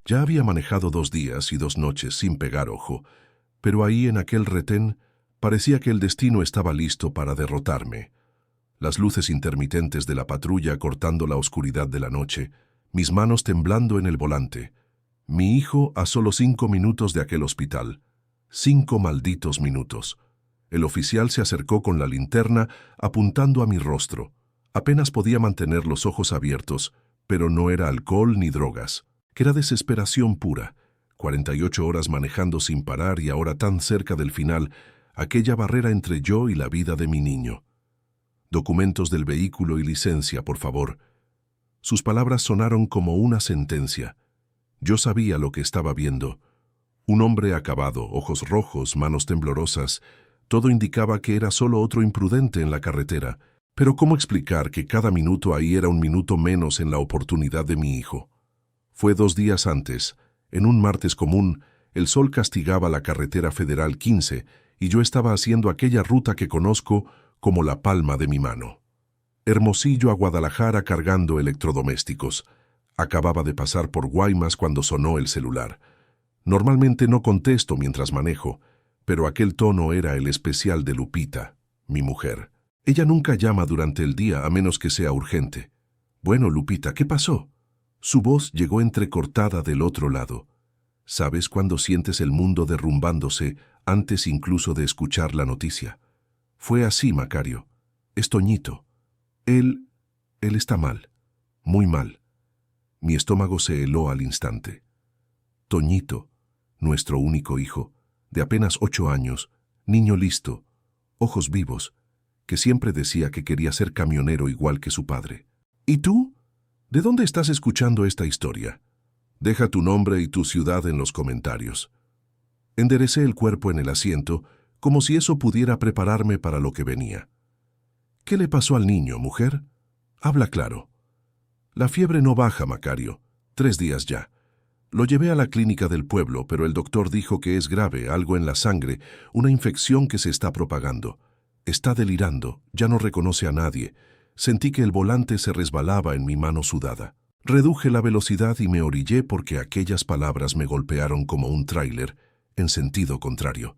Ya había manejado 2 días y 2 noches sin pegar ojo, pero ahí en aquel retén parecía que el destino estaba listo para derrotarme. Las luces intermitentes de la patrulla cortando la oscuridad de la noche, mis manos temblando en el volante. Mi hijo a solo 5 minutos de aquel hospital. 5 malditos minutos. El oficial se acercó con la linterna apuntando a mi rostro. Apenas podía mantener los ojos abiertos, pero no era alcohol ni drogas. Que era desesperación pura. 48 horas manejando sin parar y ahora tan cerca del final, aquella barrera entre yo y la vida de mi niño. Documentos del vehículo y licencia, por favor. Sus palabras sonaron como una sentencia. Yo sabía lo que estaba viendo. Un hombre acabado, ojos rojos, manos temblorosas. Todo indicaba que era solo otro imprudente en la carretera. Pero ¿cómo explicar que cada minuto ahí era un minuto menos en la oportunidad de mi hijo? Fue 2 días antes, en un martes común, el sol castigaba la carretera federal 15 y yo estaba haciendo aquella ruta que conozco como la palma de mi mano. Hermosillo a Guadalajara cargando electrodomésticos. Acababa de pasar por Guaymas cuando sonó el celular. Normalmente no contesto mientras manejo, pero aquel tono era el especial de Lupita, mi mujer. Ella nunca llama durante el día a menos que sea urgente. Bueno, Lupita, ¿qué pasó? Su voz llegó entrecortada del otro lado. ¿Sabes cuando sientes el mundo derrumbándose antes incluso de escuchar la noticia? Fue así, Macario. Es Toñito. Él está mal. Muy mal. Mi estómago se heló al instante. Toñito, nuestro único hijo, de apenas 8 años, niño listo, ojos vivos, que siempre decía que quería ser camionero igual que su padre. ¿Y tú? ¿De dónde estás escuchando esta historia? Deja tu nombre y tu ciudad en los comentarios. Enderecé el cuerpo en el asiento, como si eso pudiera prepararme para lo que venía. ¿Qué le pasó al niño, mujer? Habla claro. La fiebre no baja, Macario. 3 días ya. Lo llevé a la clínica del pueblo, pero el doctor dijo que es grave, algo en la sangre, una infección que se está propagando. Está delirando, ya no reconoce a nadie. Sentí que el volante se resbalaba en mi mano sudada. Reduje la velocidad y me orillé porque aquellas palabras me golpearon como un tráiler, en sentido contrario.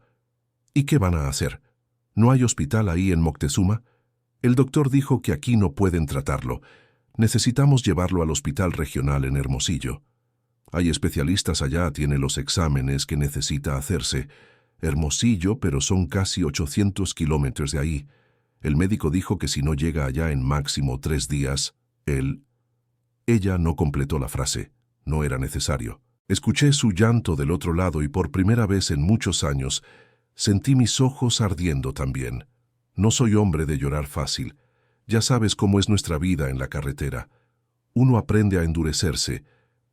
¿Y qué van a hacer? ¿No hay hospital ahí en Moctezuma? El doctor dijo que aquí no pueden tratarlo. Necesitamos llevarlo al hospital regional en Hermosillo. Hay especialistas allá, tiene los exámenes que necesita hacerse. Hermosillo, pero son casi 800 kilómetros de ahí. El médico dijo que si no llega allá en máximo 3 días, Ella no completó la frase. No era necesario. Escuché su llanto del otro lado y por primera vez en muchos años sentí mis ojos ardiendo también. No soy hombre de llorar fácil. Ya sabes cómo es nuestra vida en la carretera. Uno aprende a endurecerse,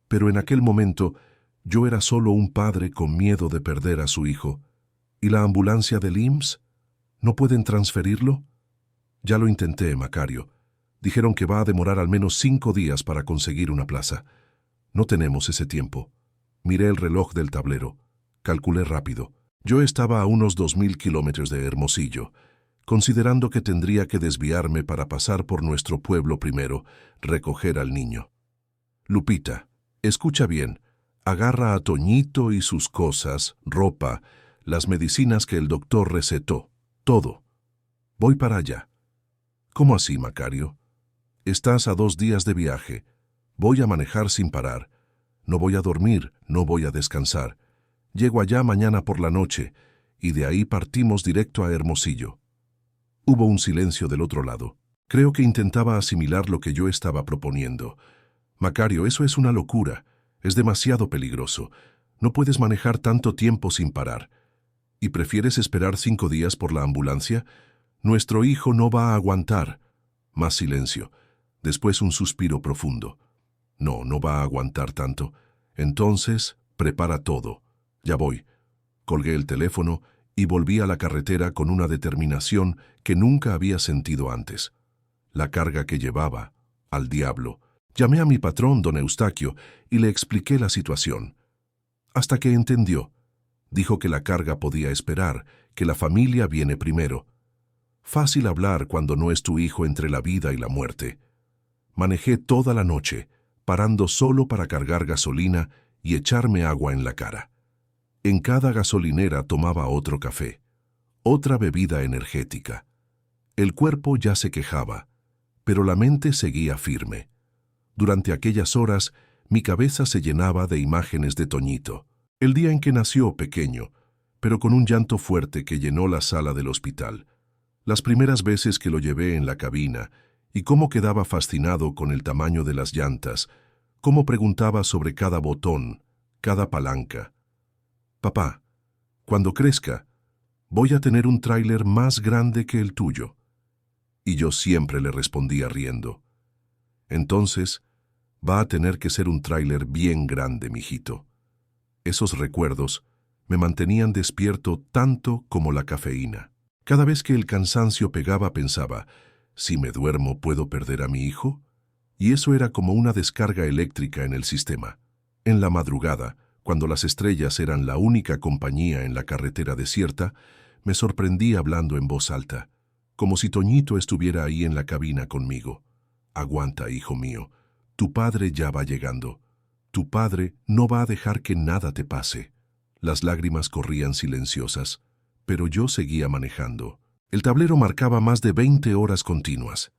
pero en aquel momento yo era solo un padre con miedo de perder a su hijo. ¿Y la ambulancia del IMSS? ¿No pueden transferirlo? Ya lo intenté, Macario. Dijeron que va a demorar al menos 5 días para conseguir una plaza. No tenemos ese tiempo. Miré el reloj del tablero. Calculé rápido. Yo estaba a unos 2000 kilómetros de Hermosillo, considerando que tendría que desviarme para pasar por nuestro pueblo primero, recoger al niño. Lupita, escucha bien. Agarra a Toñito y sus cosas, ropa, las medicinas que el doctor recetó. Todo. Voy para allá. ¿Cómo así, Macario? Estás a 2 días de viaje. Voy a manejar sin parar. No voy a dormir, no voy a descansar. Llego allá mañana por la noche, y de ahí partimos directo a Hermosillo. Hubo un silencio del otro lado. Creo que intentaba asimilar lo que yo estaba proponiendo. Macario, eso es una locura. Es demasiado peligroso. No puedes manejar tanto tiempo sin parar. ¿Y prefieres esperar 5 días por la ambulancia? Nuestro hijo no va a aguantar. Más silencio. Después un suspiro profundo. No, no va a aguantar tanto. Entonces, prepara todo. Ya voy. Colgué el teléfono y volví a la carretera con una determinación que nunca había sentido antes. La carga que llevaba, al diablo. Llamé a mi patrón, don Eustaquio, y le expliqué la situación. Hasta que entendió. Dijo que la carga podía esperar, que la familia viene primero. Fácil hablar cuando no es tu hijo entre la vida y la muerte. Manejé toda la noche, parando solo para cargar gasolina y echarme agua en la cara. En cada gasolinera tomaba otro café, otra bebida energética. El cuerpo ya se quejaba, pero la mente seguía firme. Durante aquellas horas, mi cabeza se llenaba de imágenes de Toñito. El día en que nació pequeño, pero con un llanto fuerte que llenó la sala del hospital. Las primeras veces que lo llevé en la cabina, y cómo quedaba fascinado con el tamaño de las llantas, cómo preguntaba sobre cada botón, cada palanca. Papá, cuando crezca, voy a tener un tráiler más grande que el tuyo. Y yo siempre le respondía riendo. Entonces, va a tener que ser un tráiler bien grande, mijito. Esos recuerdos me mantenían despierto tanto como la cafeína. Cada vez que el cansancio pegaba pensaba, si me duermo puedo perder a mi hijo, y eso era como una descarga eléctrica en el sistema. En la madrugada, cuando las estrellas eran la única compañía en la carretera desierta, me sorprendí hablando en voz alta, como si Toñito estuviera ahí en la cabina conmigo. Aguanta, hijo mío, tu padre ya va llegando. Tu padre no va a dejar que nada te pase. Las lágrimas corrían silenciosas, pero yo seguía manejando. El tablero marcaba más de 20 horas continuas.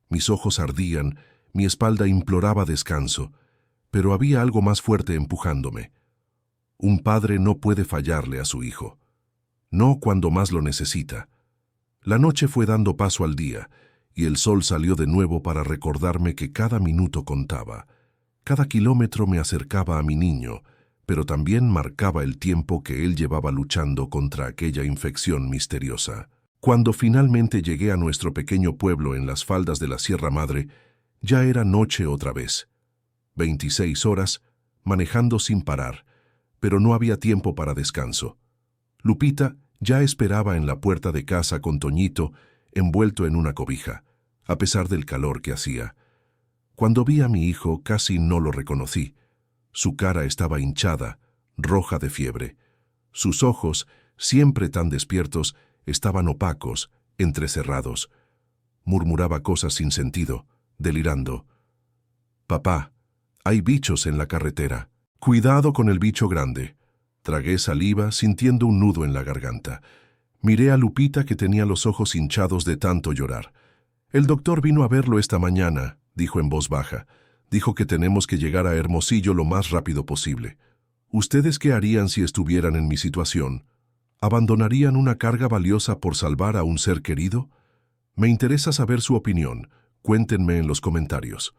Mis ojos ardían, mi espalda imploraba descanso, pero había algo más fuerte empujándome. Un padre no puede fallarle a su hijo, no cuando más lo necesita. La noche fue dando paso al día, y el sol salió de nuevo para recordarme que cada minuto contaba. Cada kilómetro me acercaba a mi niño, pero también marcaba el tiempo que él llevaba luchando contra aquella infección misteriosa. Cuando finalmente llegué a nuestro pequeño pueblo en las faldas de la Sierra Madre, ya era noche otra vez. 26 horas, manejando sin parar, pero no había tiempo para descanso. Lupita ya esperaba en la puerta de casa con Toñito, envuelto en una cobija, a pesar del calor que hacía. Cuando vi a mi hijo casi no lo reconocí. Su cara estaba hinchada, roja de fiebre. Sus ojos, siempre tan despiertos, estaban opacos, entrecerrados. Murmuraba cosas sin sentido, delirando. «Papá, hay bichos en la carretera. Cuidado con el bicho grande». Tragué saliva, sintiendo un nudo en la garganta. Miré a Lupita, que tenía los ojos hinchados de tanto llorar. «El doctor vino a verlo esta mañana», dijo en voz baja. «Dijo que tenemos que llegar a Hermosillo lo más rápido posible. ¿Ustedes qué harían si estuvieran en mi situación? ¿Abandonarían una carga valiosa por salvar a un ser querido? Me interesa saber su opinión. Cuéntenme en los comentarios».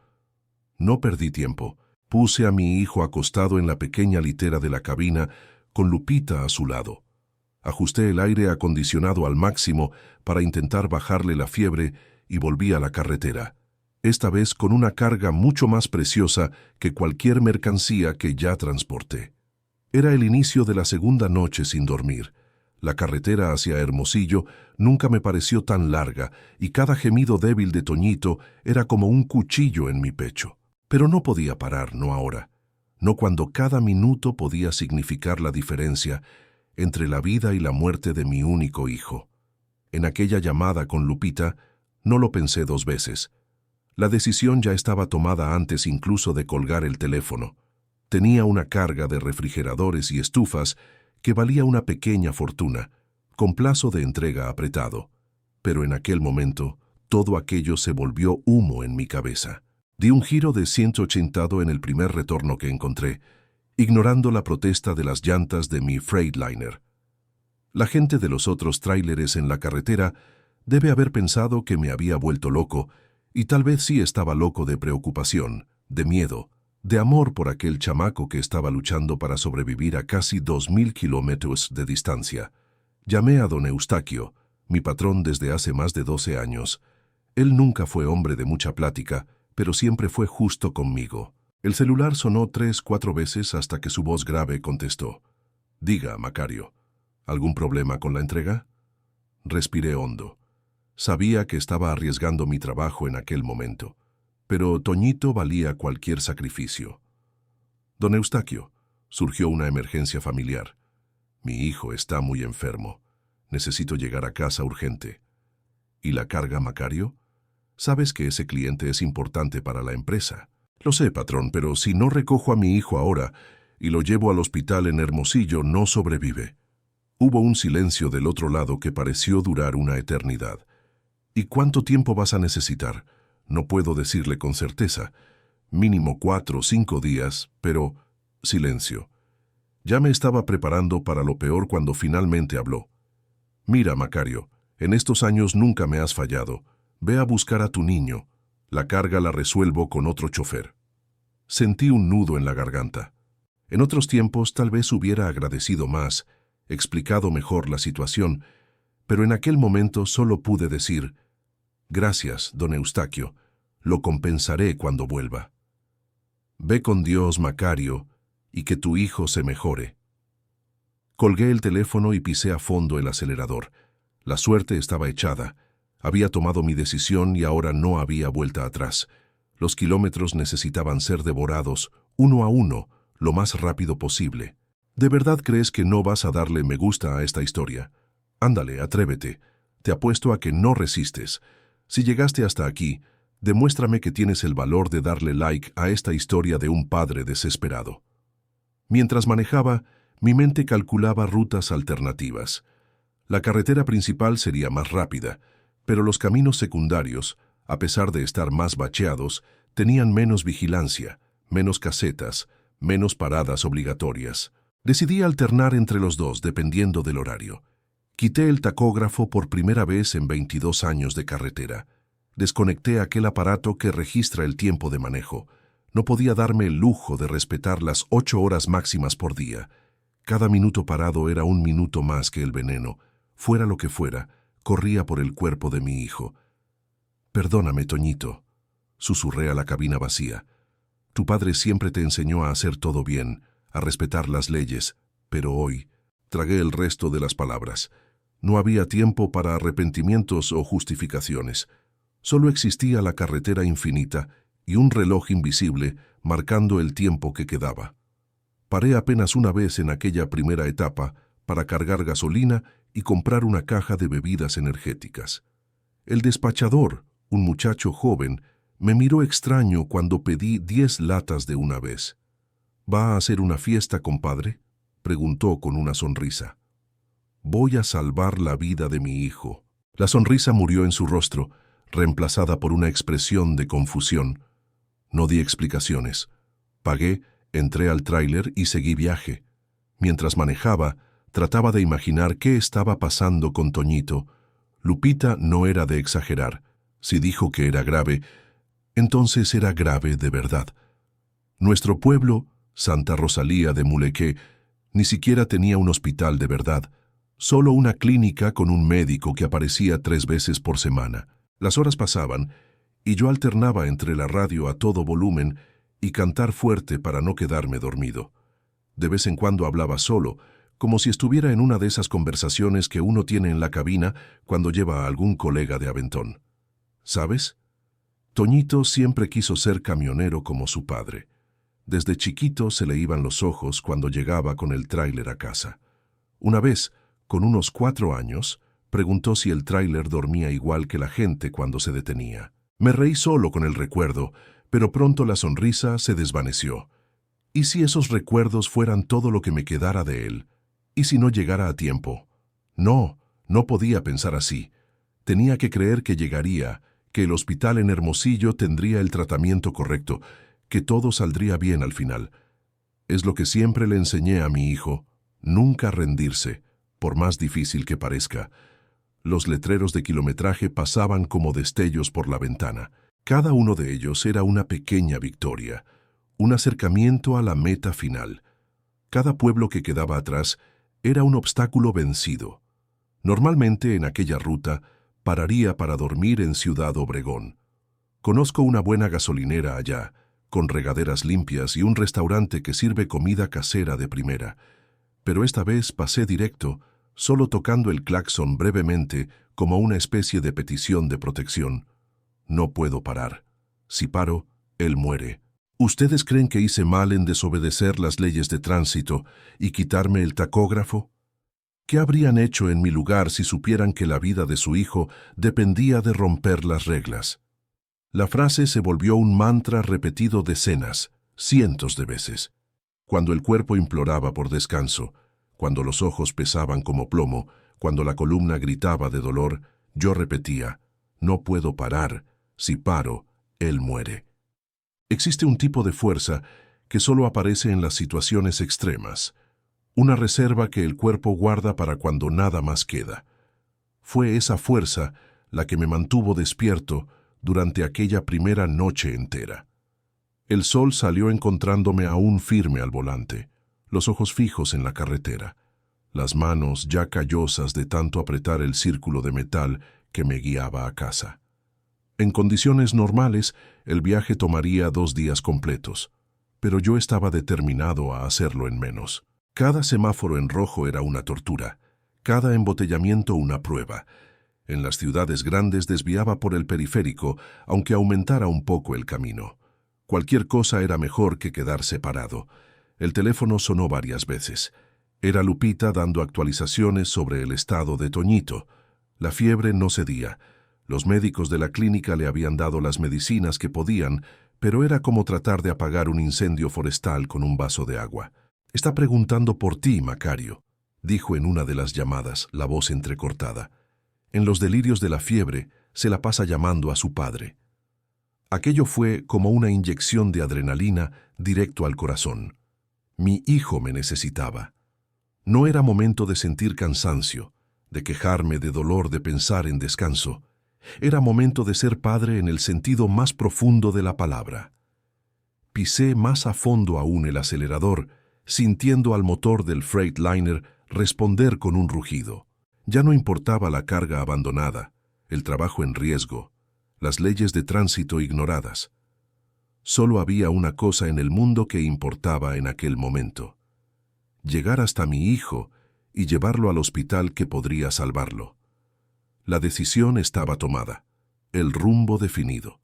No perdí tiempo. Puse a mi hijo acostado en la pequeña litera de la cabina, con Lupita a su lado. Ajusté el aire acondicionado al máximo para intentar bajarle la fiebre y volví a la carretera, esta vez con una carga mucho más preciosa que cualquier mercancía que ya transporté. Era el inicio de la segunda noche sin dormir. La carretera hacia Hermosillo nunca me pareció tan larga y cada gemido débil de Toñito era como un cuchillo en mi pecho. Pero no podía parar, no ahora, no cuando cada minuto podía significar la diferencia entre la vida y la muerte de mi único hijo. En aquella llamada con Lupita no lo pensé dos veces. La decisión ya estaba tomada antes incluso de colgar el teléfono. Tenía una carga de refrigeradores y estufas que valía una pequeña fortuna, con plazo de entrega apretado. Pero en aquel momento todo aquello se volvió humo en mi cabeza. Di un giro de 180 en el primer retorno que encontré, ignorando la protesta de las llantas de mi Freightliner. La gente de los otros tráileres en la carretera debe haber pensado que me había vuelto loco, y tal vez sí estaba loco de preocupación, de miedo, de amor por aquel chamaco que estaba luchando para sobrevivir a casi 2000 kilómetros de distancia. Llamé a don Eustaquio, mi patrón desde hace más de 12 años. Él nunca fue hombre de mucha plática, pero siempre fue justo conmigo. El celular sonó 3-4 veces hasta que su voz grave contestó. «Diga, Macario, ¿algún problema con la entrega?» Respiré hondo. Sabía que estaba arriesgando mi trabajo en aquel momento, pero Toñito valía cualquier sacrificio. «Don Eustaquio, surgió una emergencia familiar. Mi hijo está muy enfermo. Necesito llegar a casa urgente». «¿Y la carga, Macario? Sabes que ese cliente es importante para la empresa». «Lo sé, patrón, pero si no recojo a mi hijo ahora, y lo llevo al hospital en Hermosillo, no sobrevive. Hubo un silencio del otro lado que pareció durar una eternidad. ¿Y cuánto tiempo vas a necesitar? No puedo decirle con certeza. Mínimo 4 o 5 días, pero... Silencio. Ya me estaba preparando para lo peor cuando finalmente habló. Mira, Macario, en estos años nunca me has fallado. Ve a buscar a tu niño. La carga la resuelvo con otro chofer. Sentí un nudo en la garganta. En otros tiempos tal vez hubiera agradecido más, explicado mejor la situación, pero en aquel momento solo pude decir: «Gracias, don Eustaquio, lo compensaré cuando vuelva». Ve con Dios, Macario, y que tu hijo se mejore. Colgué el teléfono y pisé a fondo el acelerador. La suerte estaba echada. Había tomado mi decisión y ahora no había vuelta atrás. Los kilómetros necesitaban ser devorados, uno a uno, lo más rápido posible. ¿De verdad crees que no vas a darle me gusta a esta historia? Ándale, atrévete. Te apuesto a que no resistes. Si llegaste hasta aquí, demuéstrame que tienes el valor de darle like a esta historia de un padre desesperado. Mientras manejaba, mi mente calculaba rutas alternativas. La carretera principal sería más rápida, pero los caminos secundarios, a pesar de estar más bacheados, tenían menos vigilancia, menos casetas, menos paradas obligatorias. Decidí alternar entre los dos dependiendo del horario. Quité el tacógrafo por primera vez en 22 años de carretera. Desconecté aquel aparato que registra el tiempo de manejo. No podía darme el lujo de respetar las 8 horas máximas por día. Cada minuto parado era un minuto más que el veneno. Fuera lo que fuera, corría por el cuerpo de mi hijo. «Perdóname, Toñito», susurré a la cabina vacía. «Tu padre siempre te enseñó a hacer todo bien, a respetar las leyes, pero hoy...». Tragué el resto de las palabras. No había tiempo para arrepentimientos o justificaciones. Solo existía la carretera infinita y un reloj invisible marcando el tiempo que quedaba. Paré apenas una vez en aquella primera etapa para cargar gasolina y comprar una caja de bebidas energéticas. El despachador, un muchacho joven, me miró extraño cuando pedí 10 latas de una vez. «¿Va a hacer una fiesta, compadre?», preguntó con una sonrisa. «Voy a salvar la vida de mi hijo». La sonrisa murió en su rostro, reemplazada por una expresión de confusión. No di explicaciones. Pagué, entré al tráiler y seguí viaje. Mientras manejaba, trataba de imaginar qué estaba pasando con Toñito. Lupita no era de exagerar. Si dijo que era grave, entonces era grave de verdad. Nuestro pueblo, Santa Rosalía de Mulequé, ni siquiera tenía un hospital de verdad, solo una clínica con un médico que aparecía 3 veces por semana. Las horas pasaban y yo alternaba entre la radio a todo volumen y cantar fuerte para no quedarme dormido. De vez en cuando hablaba solo, como si estuviera en una de esas conversaciones que uno tiene en la cabina cuando lleva a algún colega de aventón. ¿Sabes? Toñito siempre quiso ser camionero como su padre. Desde chiquito se le iban los ojos cuando llegaba con el tráiler a casa. Una vez, con unos 4 años, preguntó si el tráiler dormía igual que la gente cuando se detenía. Me reí solo con el recuerdo, pero pronto la sonrisa se desvaneció. ¿Y si esos recuerdos fueran todo lo que me quedara de él? ¿Y si no llegara a tiempo? No, no podía pensar así. Tenía que creer que llegaría, que el hospital en Hermosillo tendría el tratamiento correcto, que todo saldría bien al final. Es lo que siempre le enseñé a mi hijo: nunca rendirse, por más difícil que parezca. Los letreros de kilometraje pasaban como destellos por la ventana. Cada uno de ellos era una pequeña victoria, un acercamiento a la meta final. Cada pueblo que quedaba atrás era un obstáculo vencido. Normalmente en aquella ruta pararía para dormir en Ciudad Obregón. Conozco una buena gasolinera allá, con regaderas limpias y un restaurante que sirve comida casera de primera. Pero esta vez pasé directo, solo tocando el claxon brevemente como una especie de petición de protección. No puedo parar. Si paro, él muere. ¿Ustedes creen que hice mal en desobedecer las leyes de tránsito y quitarme el tacógrafo? ¿Qué habrían hecho en mi lugar si supieran que la vida de su hijo dependía de romper las reglas? La frase se volvió un mantra repetido decenas, cientos de veces. Cuando el cuerpo imploraba por descanso, cuando los ojos pesaban como plomo, cuando la columna gritaba de dolor, yo repetía, no puedo parar, si paro, él muere. Existe un tipo de fuerza que solo aparece en las situaciones extremas, una reserva que el cuerpo guarda para cuando nada más queda. Fue esa fuerza la que me mantuvo despierto durante aquella primera noche entera. El sol salió encontrándome aún firme al volante, los ojos fijos en la carretera, las manos ya callosas de tanto apretar el círculo de metal que me guiaba a casa. En condiciones normales, el viaje tomaría 2 días completos, pero yo estaba determinado a hacerlo en menos. Cada semáforo en rojo era una tortura, cada embotellamiento una prueba. En las ciudades grandes desviaba por el periférico, aunque aumentara un poco el camino. Cualquier cosa era mejor que quedarse parado. El teléfono sonó varias veces. Era Lupita dando actualizaciones sobre el estado de Toñito. La fiebre no cedía. Los médicos de la clínica le habían dado las medicinas que podían, pero era como tratar de apagar un incendio forestal con un vaso de agua. «Está preguntando por ti, Macario», dijo en una de las llamadas, la voz entrecortada. En los delirios de la fiebre, se la pasa llamando a su padre. Aquello fue como una inyección de adrenalina directo al corazón. Mi hijo me necesitaba. No era momento de sentir cansancio, de quejarme de dolor de pensar en descanso. Era momento de ser padre en el sentido más profundo de la palabra. Pisé más a fondo aún el acelerador, sintiendo al motor del Freightliner responder con un rugido. Ya no importaba la carga abandonada, el trabajo en riesgo, las leyes de tránsito ignoradas. Solo había una cosa en el mundo que importaba en aquel momento: llegar hasta mi hijo y llevarlo al hospital que podría salvarlo. La decisión estaba tomada, el rumbo definido.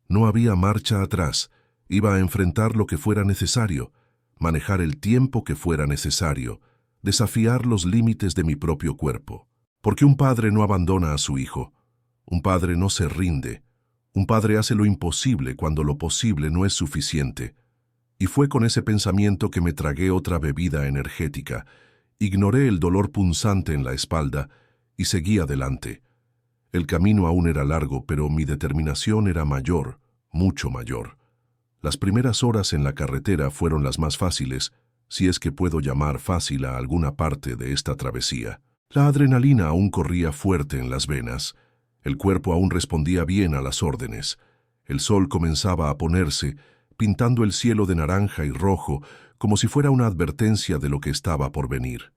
No había marcha atrás, iba a enfrentar lo que fuera necesario, manejar el tiempo que fuera necesario, desafiar los límites de mi propio cuerpo. Porque un padre no abandona a su hijo, un padre no se rinde, un padre hace lo imposible cuando lo posible no es suficiente. Y fue con ese pensamiento que me tragué otra bebida energética, ignoré el dolor punzante en la espalda y seguí adelante. El camino aún era largo, pero mi determinación era mayor, mucho mayor. Las primeras horas en la carretera fueron las más fáciles, si es que puedo llamar fácil a alguna parte de esta travesía. La adrenalina aún corría fuerte en las venas. El cuerpo aún respondía bien a las órdenes. El sol comenzaba a ponerse, pintando el cielo de naranja y rojo, como si fuera una advertencia de lo que estaba por venir.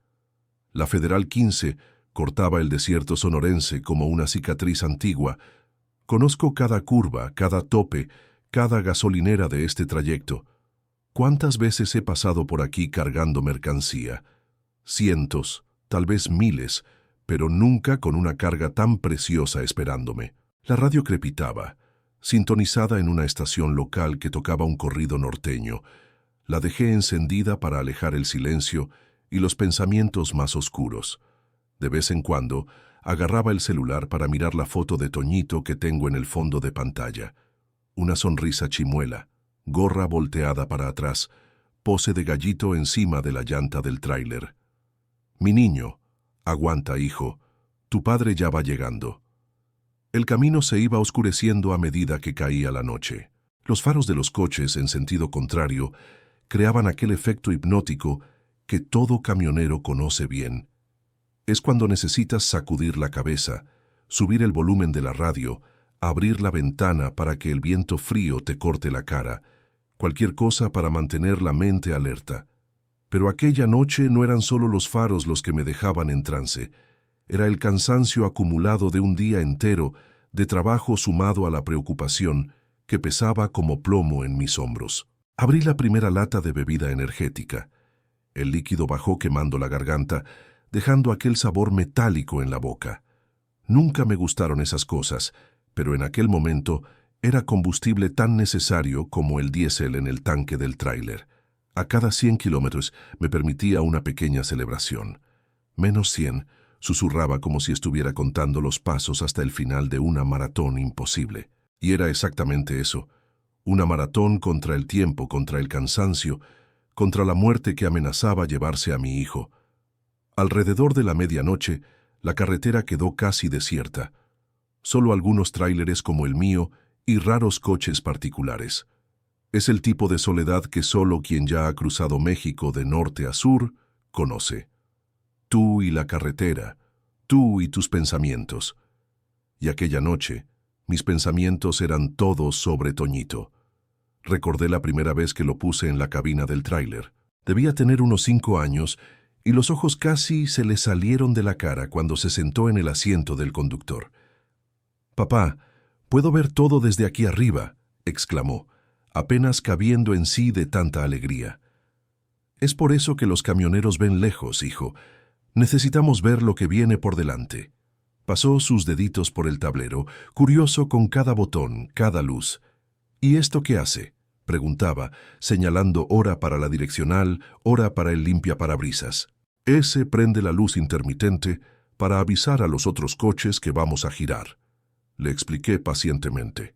La Federal 15 cortaba el desierto sonorense como una cicatriz antigua. Conozco cada curva, cada tope, cada gasolinera de este trayecto. ¿Cuántas veces he pasado por aquí cargando mercancía? Cientos, tal vez miles, pero nunca con una carga tan preciosa esperándome. La radio crepitaba, sintonizada en una estación local que tocaba un corrido norteño. La dejé encendida para alejar el silencio y los pensamientos más oscuros. De vez en cuando, agarraba el celular para mirar la foto de Toñito que tengo en el fondo de pantalla. Una sonrisa chimuela, gorra volteada para atrás, pose de gallito encima de la llanta del tráiler. «Mi niño, aguanta, hijo, tu padre ya va llegando». El camino se iba oscureciendo a medida que caía la noche. Los faros de los coches, en sentido contrario, creaban aquel efecto hipnótico que todo camionero conoce bien. Es cuando necesitas sacudir la cabeza, subir el volumen de la radio, abrir la ventana para que el viento frío te corte la cara, cualquier cosa para mantener la mente alerta. Pero aquella noche no eran solo los faros los que me dejaban en trance, era el cansancio acumulado de un día entero de trabajo sumado a la preocupación que pesaba como plomo en mis hombros. Abrí la primera lata de bebida energética. El líquido bajó quemando la garganta, dejando aquel sabor metálico en la boca. Nunca me gustaron esas cosas, pero en aquel momento era combustible tan necesario como el diésel en el tanque del tráiler. A cada 100 kilómetros me permitía una pequeña celebración. Menos 100, susurraba como si estuviera contando los pasos hasta el final de una maratón imposible. Y era exactamente eso, una maratón contra el tiempo, contra el cansancio, contra la muerte que amenazaba llevarse a mi hijo. Alrededor de la medianoche, la carretera quedó casi desierta. Solo algunos tráileres como el mío y raros coches particulares. Es el tipo de soledad que solo quien ya ha cruzado México de norte a sur conoce. Tú y la carretera, tú y tus pensamientos. Y aquella noche, mis pensamientos eran todos sobre Toñito. Recordé la primera vez que lo puse en la cabina del tráiler. Debía tener unos 5 años y los ojos casi se le salieron de la cara cuando se sentó en el asiento del conductor. «Papá, puedo ver todo desde aquí arriba», exclamó, apenas cabiendo en sí de tanta alegría. «Es por eso que los camioneros ven lejos, hijo. Necesitamos ver lo que viene por delante». Pasó sus deditos por el tablero, curioso con cada botón, cada luz. «¿Y esto qué hace?», preguntaba, señalando hora para la direccional, hora para el limpiaparabrisas. «Ese prende la luz intermitente para avisar a los otros coches que vamos a girar», le expliqué pacientemente.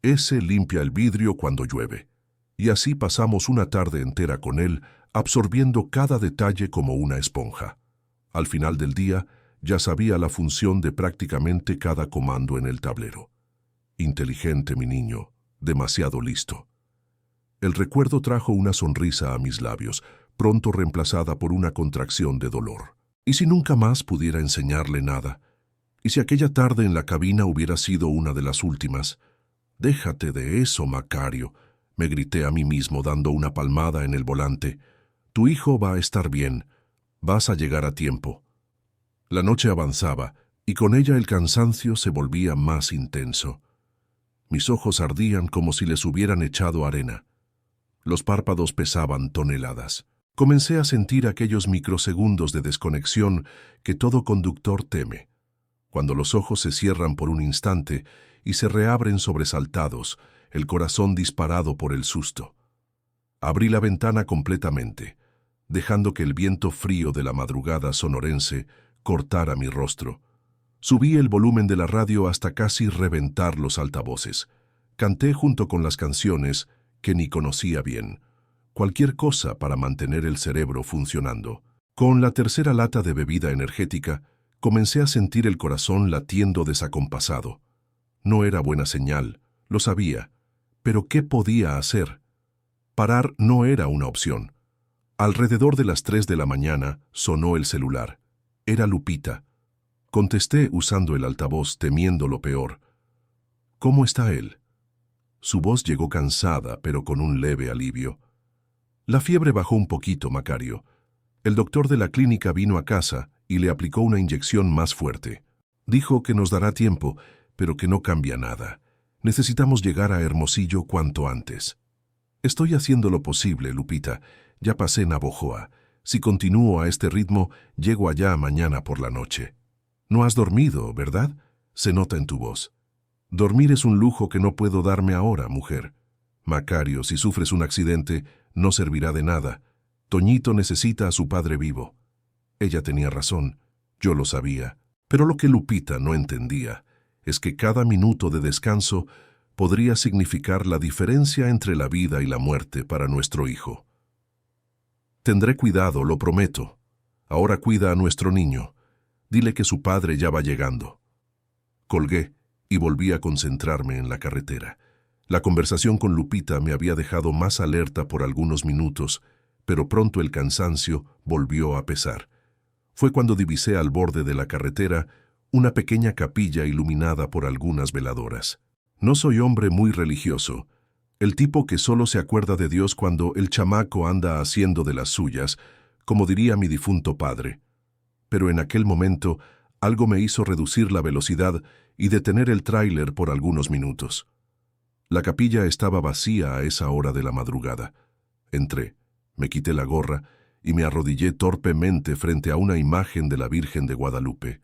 «Ese limpia el vidrio cuando llueve». Y así pasamos una tarde entera con él, absorbiendo cada detalle como una esponja. Al final del día, ya sabía la función de prácticamente cada comando en el tablero. Inteligente, mi niño, demasiado listo. El recuerdo trajo una sonrisa a mis labios, pronto reemplazada por una contracción de dolor. ¿Y si nunca más pudiera enseñarle nada? ¿Y si aquella tarde en la cabina hubiera sido una de las últimas? «Déjate de eso, Macario», me grité a mí mismo dando una palmada en el volante. «Tu hijo va a estar bien. Vas a llegar a tiempo». La noche avanzaba, y con ella el cansancio se volvía más intenso. Mis ojos ardían como si les hubieran echado arena. Los párpados pesaban toneladas. Comencé a sentir aquellos microsegundos de desconexión que todo conductor teme. Cuando los ojos se cierran por un instante y se reabren sobresaltados, el corazón disparado por el susto. Abrí la ventana completamente, dejando que el viento frío de la madrugada sonorense cortara mi rostro. Subí el volumen de la radio hasta casi reventar los altavoces. Canté junto con las canciones que ni conocía bien. Cualquier cosa para mantener el cerebro funcionando. Con la tercera lata de bebida energética, comencé a sentir el corazón latiendo desacompasado. No era buena señal, lo sabía, pero ¿qué podía hacer? Parar no era una opción. Alrededor de las 3 de la mañana sonó el celular. Era Lupita. Contesté usando el altavoz, temiendo lo peor. «¿Cómo está él?». Su voz llegó cansada, pero con un leve alivio. «La fiebre bajó un poquito, Macario. El doctor de la clínica vino a casa y le aplicó una inyección más fuerte. Dijo que nos dará tiempo, pero que no cambia nada. Necesitamos llegar a Hermosillo cuanto antes». «Estoy haciendo lo posible, Lupita. Ya pasé Navojoa. Si continúo a este ritmo, llego allá mañana por la noche». «No has dormido, ¿verdad?», se nota en tu voz. «Dormir es un lujo que no puedo darme ahora, mujer. Macario, si sufres un accidente, no servirá de nada. Toñito necesita a su padre vivo». Ella tenía razón, yo lo sabía, pero lo que Lupita no entendía es que cada minuto de descanso podría significar la diferencia entre la vida y la muerte para nuestro hijo. «Tendré cuidado, lo prometo. Ahora cuida a nuestro niño. Dile que su padre ya va llegando». Colgué y volví a concentrarme en la carretera. La conversación con Lupita me había dejado más alerta por algunos minutos, pero pronto el cansancio volvió a pesar. Fue cuando divisé al borde de la carretera una pequeña capilla iluminada por algunas veladoras. No soy hombre muy religioso, el tipo que solo se acuerda de Dios cuando el chamaco anda haciendo de las suyas, como diría mi difunto padre. Pero en aquel momento algo me hizo reducir la velocidad y detener el tráiler por algunos minutos. La capilla estaba vacía a esa hora de la madrugada. Entré, me quité la gorra y me arrodillé torpemente frente a una imagen de la Virgen de Guadalupe.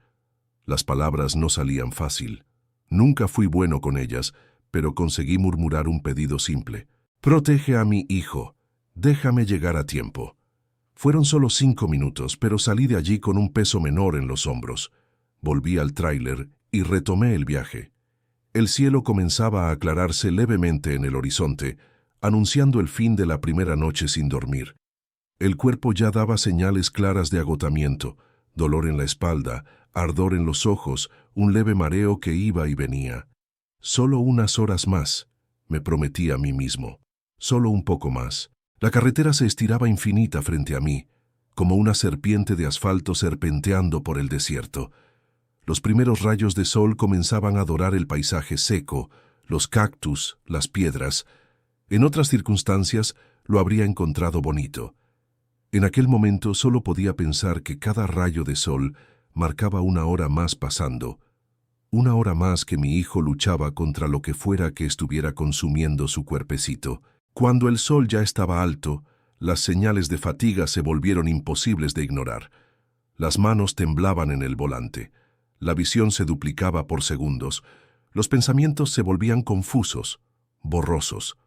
Las palabras no salían fácil. Nunca fui bueno con ellas, pero conseguí murmurar un pedido simple. «Protege a mi hijo. Déjame llegar a tiempo». Fueron solo 5 minutos, pero salí de allí con un peso menor en los hombros. Volví al tráiler y retomé el viaje. El cielo comenzaba a aclararse levemente en el horizonte, anunciando el fin de la primera noche sin dormir. El cuerpo ya daba señales claras de agotamiento, dolor en la espalda, ardor en los ojos, un leve mareo que iba y venía. Solo unas horas más, me prometí a mí mismo. Solo un poco más. La carretera se estiraba infinita frente a mí, como una serpiente de asfalto serpenteando por el desierto. Los primeros rayos de sol comenzaban a dorar el paisaje seco, los cactus, las piedras. En otras circunstancias lo habría encontrado bonito. En aquel momento solo podía pensar que cada rayo de sol marcaba una hora más pasando, una hora más que mi hijo luchaba contra lo que fuera que estuviera consumiendo su cuerpecito. Cuando el sol ya estaba alto, las señales de fatiga se volvieron imposibles de ignorar. Las manos temblaban en el volante. La visión se duplicaba por segundos. Los pensamientos se volvían confusos, borrosos.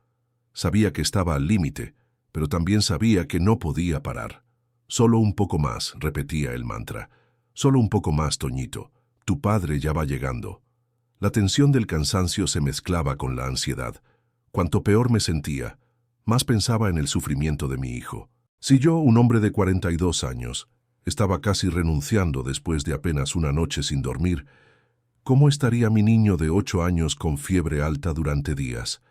Sabía que estaba al límite, pero también sabía que no podía parar. Solo un poco más, repetía el mantra. Solo un poco más, Toñito. Tu padre ya va llegando. La tensión del cansancio se mezclaba con la ansiedad. Cuanto peor me sentía, más pensaba en el sufrimiento de mi hijo. Si yo, un hombre de 42 años, estaba casi renunciando después de apenas una noche sin dormir, ¿cómo estaría mi niño de 8 años con fiebre alta durante días?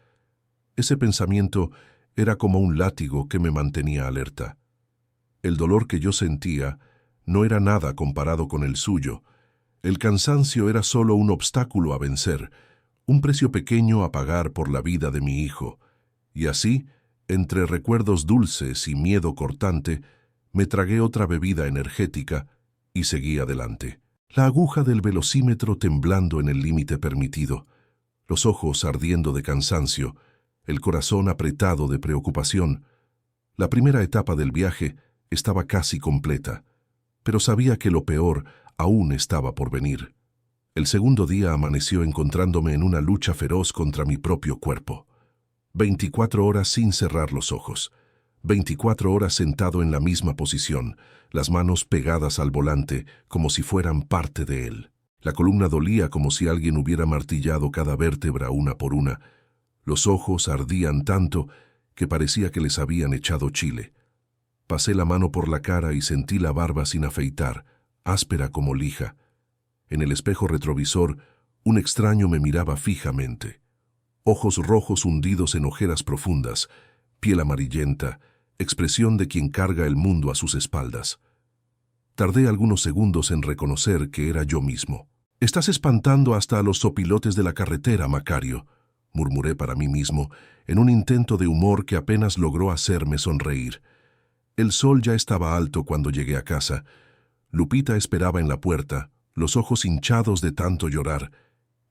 Ese pensamiento era como un látigo que me mantenía alerta. El dolor que yo sentía no era nada comparado con el suyo. El cansancio era solo un obstáculo a vencer, un precio pequeño a pagar por la vida de mi hijo. Y así, entre recuerdos dulces y miedo cortante, me tragué otra bebida energética y seguí adelante. La aguja del velocímetro temblando en el límite permitido, los ojos ardiendo de cansancio, el corazón apretado de preocupación. La primera etapa del viaje estaba casi completa, pero sabía que lo peor aún estaba por venir. El segundo día amaneció encontrándome en una lucha feroz contra mi propio cuerpo. 24 horas sin cerrar los ojos. 24 horas sentado en la misma posición, las manos pegadas al volante como si fueran parte de él. La columna dolía como si alguien hubiera martillado cada vértebra una por una. Los ojos ardían tanto que parecía que les habían echado chile. Pasé la mano por la cara y sentí la barba sin afeitar, áspera como lija. En el espejo retrovisor, un extraño me miraba fijamente. Ojos rojos hundidos en ojeras profundas, piel amarillenta, expresión de quien carga el mundo a sus espaldas. Tardé algunos segundos en reconocer que era yo mismo. «Estás espantando hasta a los zopilotes de la carretera, Macario», murmuré para mí mismo, en un intento de humor que apenas logró hacerme sonreír. El sol ya estaba alto cuando llegué a casa. Lupita esperaba en la puerta, los ojos hinchados de tanto llorar.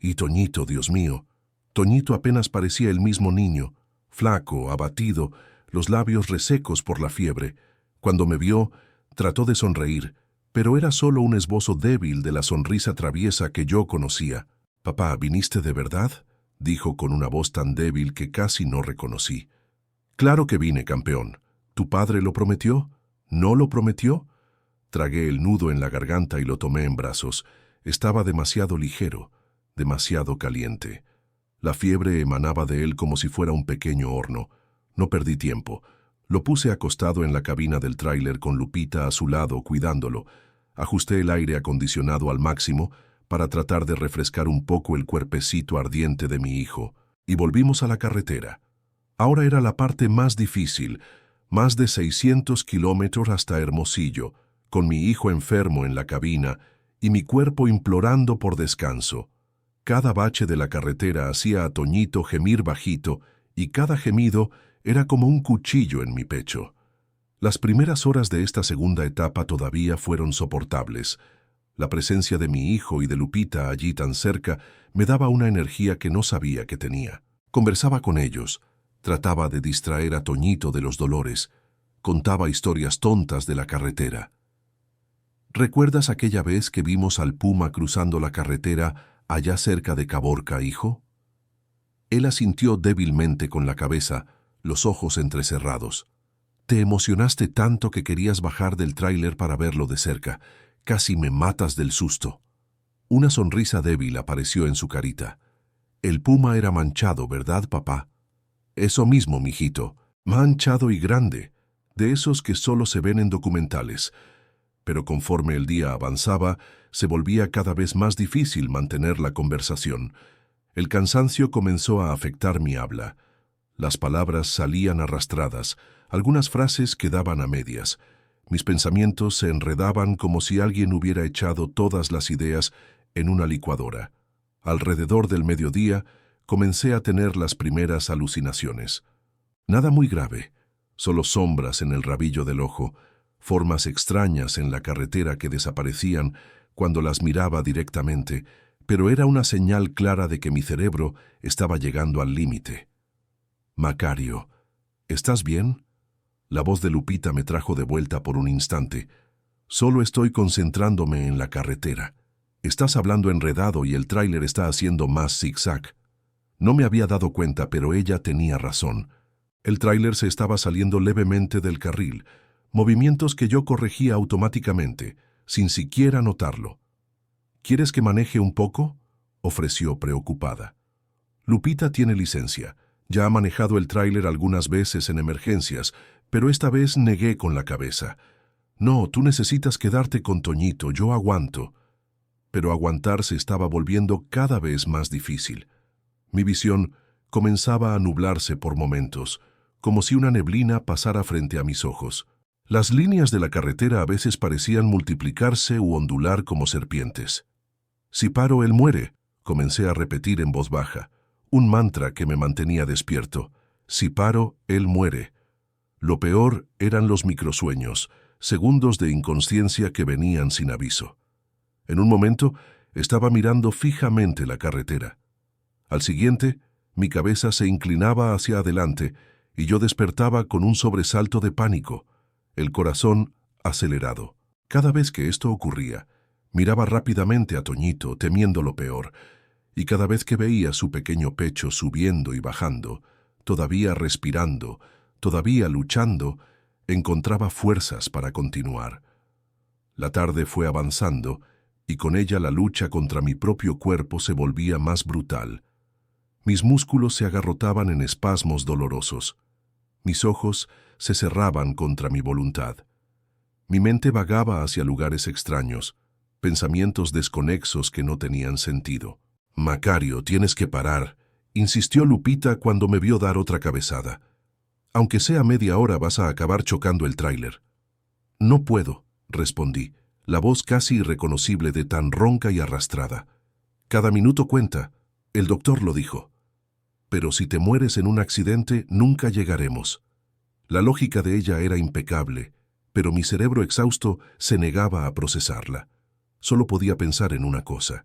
Y Toñito, Dios mío, Toñito apenas parecía el mismo niño, flaco, abatido, los labios resecos por la fiebre. Cuando me vio, trató de sonreír, pero era solo un esbozo débil de la sonrisa traviesa que yo conocía. «Papá, ¿viniste de verdad?», dijo con una voz tan débil que casi no reconocí. «Claro que vine, campeón. ¿Tu padre lo prometió? ¿No lo prometió?». Tragué el nudo en la garganta y lo tomé en brazos. Estaba demasiado ligero, demasiado caliente. La fiebre emanaba de él como si fuera un pequeño horno. No perdí tiempo. Lo puse acostado en la cabina del tráiler con Lupita a su lado cuidándolo. Ajusté el aire acondicionado al máximo para tratar de refrescar un poco el cuerpecito ardiente de mi hijo. Y volvimos a la carretera. Ahora era la parte más difícil, más de 600 kilómetros hasta Hermosillo, con mi hijo enfermo en la cabina y mi cuerpo implorando por descanso. Cada bache de la carretera hacía a Toñito gemir bajito y cada gemido era como un cuchillo en mi pecho. Las primeras horas de esta segunda etapa todavía fueron soportables. La presencia de mi hijo y de Lupita allí tan cerca me daba una energía que no sabía que tenía. Conversaba con ellos, trataba de distraer a Toñito de los dolores, contaba historias tontas de la carretera. ¿Recuerdas aquella vez que vimos al puma cruzando la carretera allá cerca de Caborca, hijo? Él asintió débilmente con la cabeza, los ojos entrecerrados. Te emocionaste tanto que querías bajar del tráiler para verlo de cerca. Casi me matas del susto. Una sonrisa débil apareció en su carita. El puma era manchado, ¿verdad, papá? Eso mismo, mijito. Manchado y grande. de esos que solo se ven en documentales. Pero conforme el día avanzaba, se volvía cada vez más difícil mantener la conversación. El cansancio comenzó a afectar mi habla. Las palabras salían arrastradas, algunas frases quedaban a medias. Mis pensamientos se enredaban como si alguien hubiera echado todas las ideas en una licuadora. Alrededor del mediodía, comencé a tener las primeras alucinaciones. Nada muy grave, solo sombras en el rabillo del ojo, formas extrañas en la carretera que desaparecían cuando las miraba directamente, pero era una señal clara de que mi cerebro estaba llegando al límite. «Macario, ¿estás bien?». La voz de Lupita me trajo de vuelta por un instante. «Solo estoy concentrándome en la carretera. Estás hablando enredado y el tráiler está haciendo más zigzag». No me había dado cuenta, pero ella tenía razón. El tráiler se estaba saliendo levemente del carril, movimientos que yo corregía automáticamente, sin siquiera notarlo. «¿Quieres que maneje un poco?», ofreció preocupada. Lupita tiene licencia. Ya ha manejado el tráiler algunas veces en emergencias, pero esta vez negué con la cabeza. «No, tú necesitas quedarte con Toñito, yo aguanto». Pero aguantar se estaba volviendo cada vez más difícil. Mi visión comenzaba a nublarse por momentos, como si una neblina pasara frente a mis ojos. Las líneas de la carretera a veces parecían multiplicarse u ondular como serpientes. «Si paro, él muere», comencé a repetir en voz baja, un mantra que me mantenía despierto. «Si paro, él muere». Lo peor eran los microsueños, segundos de inconsciencia que venían sin aviso. En un momento, estaba mirando fijamente la carretera. Al siguiente, mi cabeza se inclinaba hacia adelante y yo despertaba con un sobresalto de pánico, el corazón acelerado. Cada vez que esto ocurría, miraba rápidamente a Toñito, temiendo lo peor, y cada vez que veía su pequeño pecho subiendo y bajando, todavía respirando, todavía luchando, encontraba fuerzas para continuar. La tarde fue avanzando, y con ella la lucha contra mi propio cuerpo se volvía más brutal. Mis músculos se agarrotaban en espasmos dolorosos. Mis ojos se cerraban contra mi voluntad. Mi mente vagaba hacia lugares extraños, pensamientos desconexos que no tenían sentido. «Macario, tienes que parar», insistió Lupita cuando me vio dar otra cabezada. «Aunque sea media hora vas a acabar chocando el tráiler». «No puedo», respondí, la voz casi irreconocible de tan ronca y arrastrada. «Cada minuto cuenta, el doctor lo dijo. Pero si te mueres en un accidente, nunca llegaremos». La lógica de ella era impecable, pero mi cerebro exhausto se negaba a procesarla. Solo podía pensar en una cosa: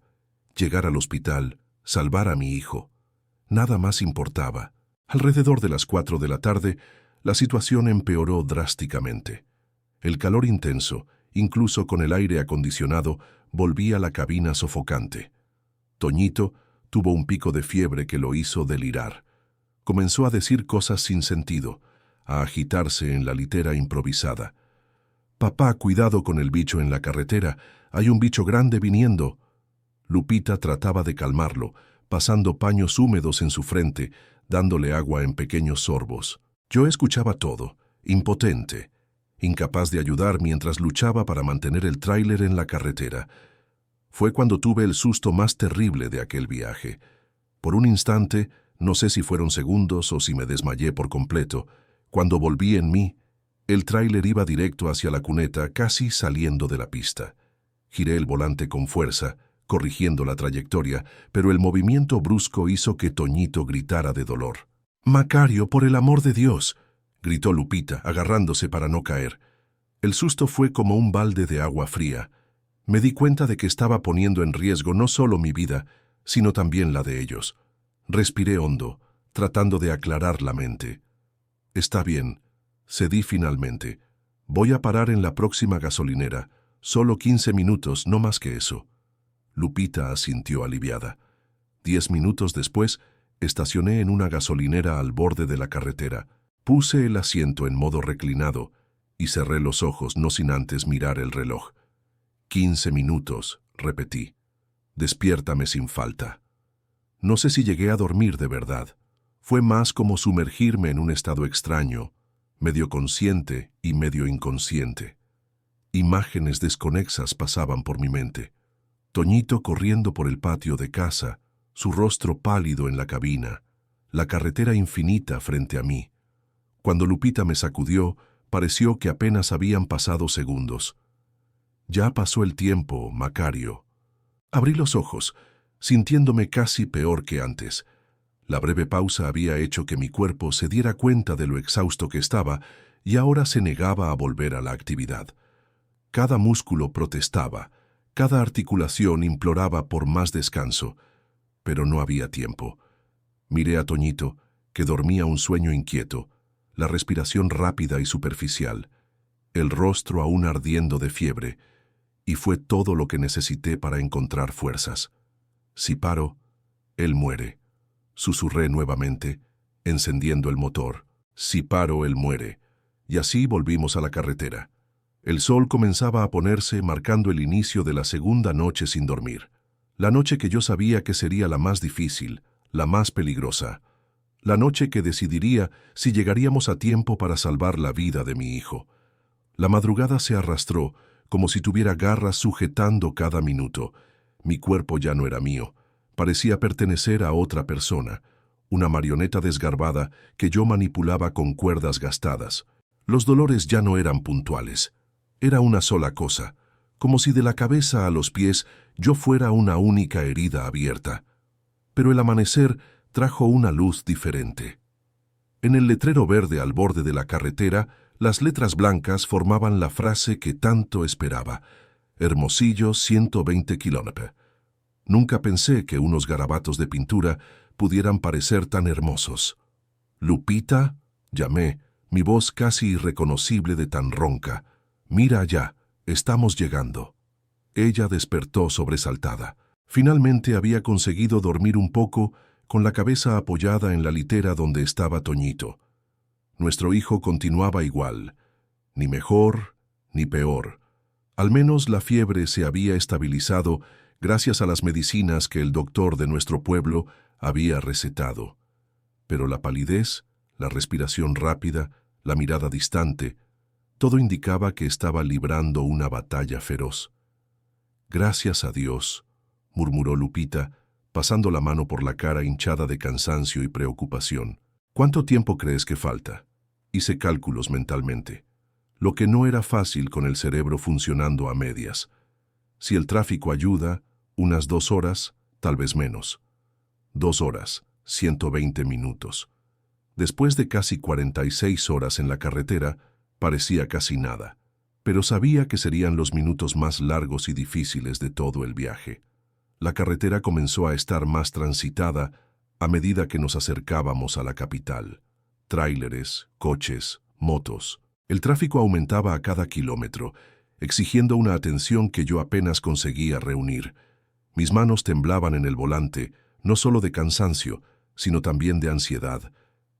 llegar al hospital, salvar a mi hijo. Nada más importaba. Alrededor de las 4 de la tarde, la situación empeoró drásticamente. El calor intenso, incluso con el aire acondicionado, volvía la cabina sofocante. Toñito tuvo un pico de fiebre que lo hizo delirar. Comenzó a decir cosas sin sentido, a agitarse en la litera improvisada. «Papá, cuidado con el bicho en la carretera, hay un bicho grande viniendo». Lupita trataba de calmarlo, pasando paños húmedos en su frente, dándole agua en pequeños sorbos. Yo escuchaba todo, impotente, incapaz de ayudar mientras luchaba para mantener el tráiler en la carretera. Fue cuando tuve el susto más terrible de aquel viaje. Por un instante, no sé si fueron segundos o si me desmayé por completo, cuando volví en mí, el tráiler iba directo hacia la cuneta, casi saliendo de la pista. Giré el volante con fuerza, corrigiendo la trayectoria, pero el movimiento brusco hizo que Toñito gritara de dolor. «Macario, por el amor de Dios», gritó Lupita, agarrándose para no caer. El susto fue como un balde de agua fría. Me di cuenta de que estaba poniendo en riesgo no solo mi vida, sino también la de ellos. Respiré hondo, tratando de aclarar la mente. «Está bien», cedí finalmente. «Voy a parar en la próxima gasolinera. Solo 15 minutos, no más que eso». Lupita asintió aliviada. 10 minutos después, estacioné en una gasolinera al borde de la carretera. Puse el asiento en modo reclinado y cerré los ojos, no sin antes mirar el reloj. 15 minutos, repetí. Despiértame sin falta. No sé si llegué a dormir de verdad. Fue más como sumergirme en un estado extraño, medio consciente y medio inconsciente. Imágenes desconexas pasaban por mi mente. Toñito corriendo por el patio de casa, su rostro pálido en la cabina, la carretera infinita frente a mí. Cuando Lupita me sacudió, pareció que apenas habían pasado segundos. Ya pasó el tiempo, Macario. Abrí los ojos, sintiéndome casi peor que antes. La breve pausa había hecho que mi cuerpo se diera cuenta de lo exhausto que estaba y ahora se negaba a volver a la actividad. Cada músculo protestaba, cada articulación imploraba por más descanso, pero no había tiempo. Miré a Toñito, que dormía un sueño inquieto, la respiración rápida y superficial, el rostro aún ardiendo de fiebre, y fue todo lo que necesité para encontrar fuerzas. Si paro, él muere. Susurré nuevamente, encendiendo el motor. Si paro, él muere. Y así volvimos a la carretera. El sol comenzaba a ponerse, marcando el inicio de la segunda noche sin dormir. La noche que yo sabía que sería la más difícil, la más peligrosa. La noche que decidiría si llegaríamos a tiempo para salvar la vida de mi hijo. La madrugada se arrastró, como si tuviera garras sujetando cada minuto. Mi cuerpo ya no era mío. Parecía pertenecer a otra persona, una marioneta desgarbada que yo manipulaba con cuerdas gastadas. Los dolores ya no eran puntuales. Era una sola cosa, como si de la cabeza a los pies yo fuera una única herida abierta. Pero el amanecer trajo una luz diferente. En el letrero verde al borde de la carretera, las letras blancas formaban la frase que tanto esperaba: Hermosillo, 120 kilómetros. Nunca pensé que unos garabatos de pintura pudieran parecer tan hermosos. «Lupita», llamé, mi voz casi irreconocible de tan ronca. «Mira allá, estamos llegando». Ella despertó sobresaltada. Finalmente había conseguido dormir un poco, con la cabeza apoyada en la litera donde estaba Toñito. Nuestro hijo continuaba igual, ni mejor ni peor. Al menos la fiebre se había estabilizado gracias a las medicinas que el doctor de nuestro pueblo había recetado. Pero la palidez, la respiración rápida, la mirada distante, todo indicaba que estaba librando una batalla feroz. «Gracias a Dios», murmuró Lupita, pasando la mano por la cara hinchada de cansancio y preocupación. «¿Cuánto tiempo crees que falta?» Hice cálculos mentalmente, lo que no era fácil con el cerebro funcionando a medias. Si el tráfico ayuda, unas 2 horas, tal vez menos. 2 horas, 120 minutos. Después de casi 46 horas en la carretera, parecía casi nada, pero sabía que serían los minutos más largos y difíciles de todo el viaje. La carretera comenzó a estar más transitada a medida que nos acercábamos a la capital. Tráileres, coches, motos. El tráfico aumentaba a cada kilómetro, exigiendo una atención que yo apenas conseguía reunir. Mis manos temblaban en el volante, no solo de cansancio, sino también de ansiedad.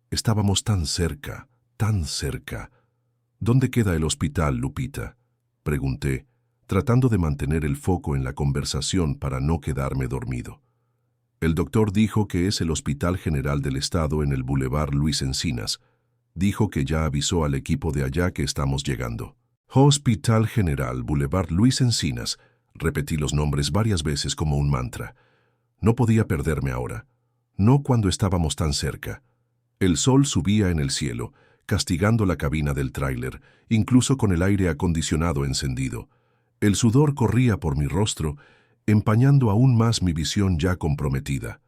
Estábamos tan cerca, tan cerca. «¿Dónde queda el hospital, Lupita?», pregunté, tratando de mantener el foco en la conversación para no quedarme dormido. El doctor dijo que es el Hospital General del Estado en el Boulevard Luis Encinas. Dijo que ya avisó al equipo de allá que estamos llegando. «Hospital General, Boulevard Luis Encinas», repetí los nombres varias veces como un mantra. No podía perderme ahora, no cuando estábamos tan cerca. El sol subía en el cielo, castigando la cabina del tráiler, incluso con el aire acondicionado encendido. El sudor corría por mi rostro, empañando aún más mi visión ya comprometida.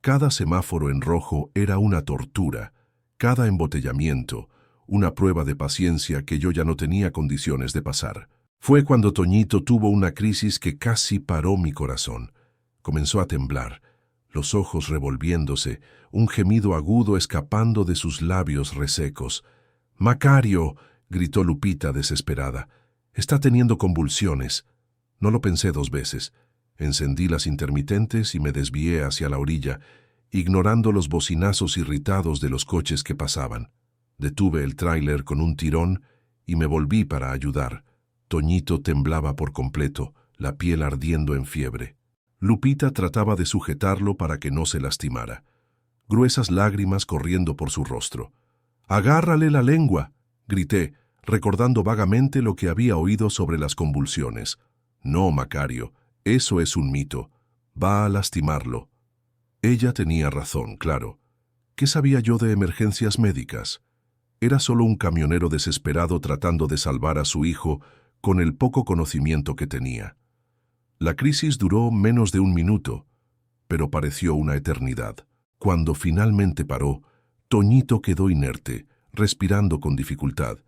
Cada semáforo en rojo era una tortura, cada embotellamiento, una prueba de paciencia que yo ya no tenía condiciones de pasar. Fue cuando Toñito tuvo una crisis que casi paró mi corazón. Comenzó a temblar, los ojos revolviéndose, un gemido agudo escapando de sus labios resecos. «¡Macario!», gritó Lupita desesperada. «Está teniendo convulsiones». No lo pensé 2 veces. Encendí las intermitentes y me desvié hacia la orilla, ignorando los bocinazos irritados de los coches que pasaban. Detuve el tráiler con un tirón y me volví para ayudar. Toñito temblaba por completo, la piel ardiendo en fiebre. Lupita trataba de sujetarlo para que no se lastimara. Gruesas lágrimas corriendo por su rostro. «¡Agárrale la lengua!», grité, recordando vagamente lo que había oído sobre las convulsiones. No, Macario, eso es un mito. Va a lastimarlo. Ella tenía razón, claro. ¿Qué sabía yo de emergencias médicas? Era solo un camionero desesperado tratando de salvar a su hijo con el poco conocimiento que tenía. La crisis duró menos de un minuto, pero pareció una eternidad. Cuando finalmente paró, Toñito quedó inerte, respirando con dificultad.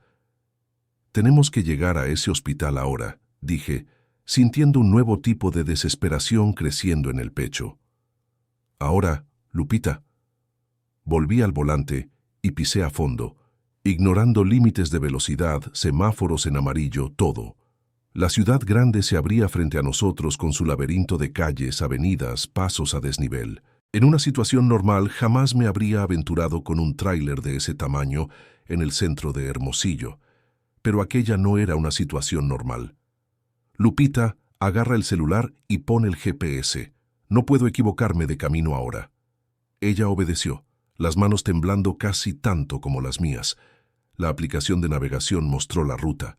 «Tenemos que llegar a ese hospital ahora», dije, sintiendo un nuevo tipo de desesperación creciendo en el pecho. «Ahora, Lupita». Volví al volante y pisé a fondo, ignorando límites de velocidad, semáforos en amarillo, todo. La ciudad grande se abría frente a nosotros con su laberinto de calles, avenidas, pasos a desnivel. En una situación normal jamás me habría aventurado con un tráiler de ese tamaño en el centro de Hermosillo, pero aquella no era una situación normal. Lupita agarra el celular y pone el GPS. No puedo equivocarme de camino ahora. Ella obedeció, las manos temblando casi tanto como las mías. La aplicación de navegación mostró la ruta.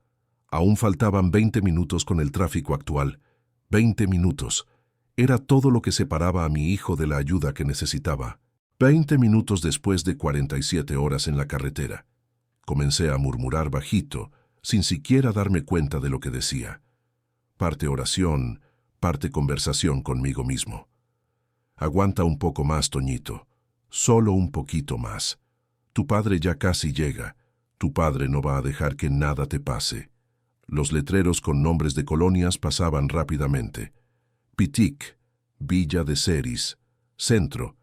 Aún faltaban 20 minutos con el tráfico actual. 20 minutos. Era todo lo que separaba a mi hijo de la ayuda que necesitaba. 20 minutos después de 47 horas en la carretera. Comencé a murmurar bajito, sin siquiera darme cuenta de lo que decía. Parte oración, parte conversación conmigo mismo. Aguanta un poco más, Toñito. Solo un poquito más. Tu padre ya casi llega. Tu padre no va a dejar que nada te pase. Los letreros con nombres de colonias pasaban rápidamente. Pitic, Villa de Ceris, Centro.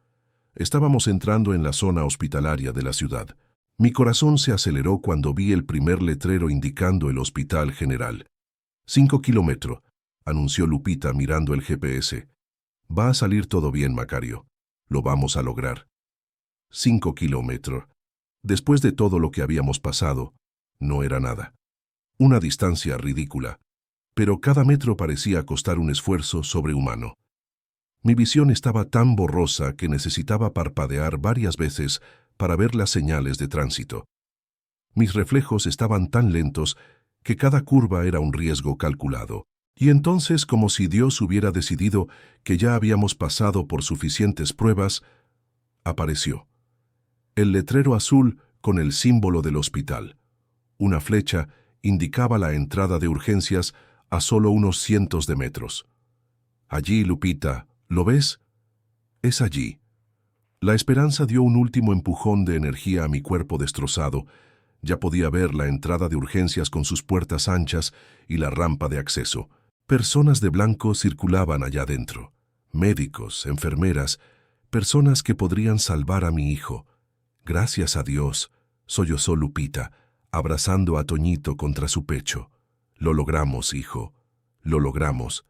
Estábamos entrando en la zona hospitalaria de la ciudad. Mi corazón se aceleró cuando vi el primer letrero indicando el Hospital General. 5 kilómetros, anunció Lupita mirando el GPS. Va a salir todo bien, Macario. Lo vamos a lograr. 5 kilómetros. Después de todo lo que habíamos pasado, no era nada. Una distancia ridícula, pero cada metro parecía costar un esfuerzo sobrehumano. Mi visión estaba tan borrosa que necesitaba parpadear varias veces para ver las señales de tránsito. Mis reflejos estaban tan lentos que cada curva era un riesgo calculado. Y entonces, como si Dios hubiera decidido que ya habíamos pasado por suficientes pruebas, apareció. El letrero azul con el símbolo del hospital. Una flecha indicaba la entrada de urgencias a solo unos cientos de metros. Allí, Lupita, ¿lo ves? Es allí. La esperanza dio un último empujón de energía a mi cuerpo destrozado. Ya podía ver la entrada de urgencias con sus puertas anchas y la rampa de acceso. Personas de blanco circulaban allá dentro. Médicos, enfermeras, personas que podrían salvar a mi hijo. Gracias a Dios, sollozó Lupita, abrazando a Toñito contra su pecho. Lo logramos, hijo. Lo logramos.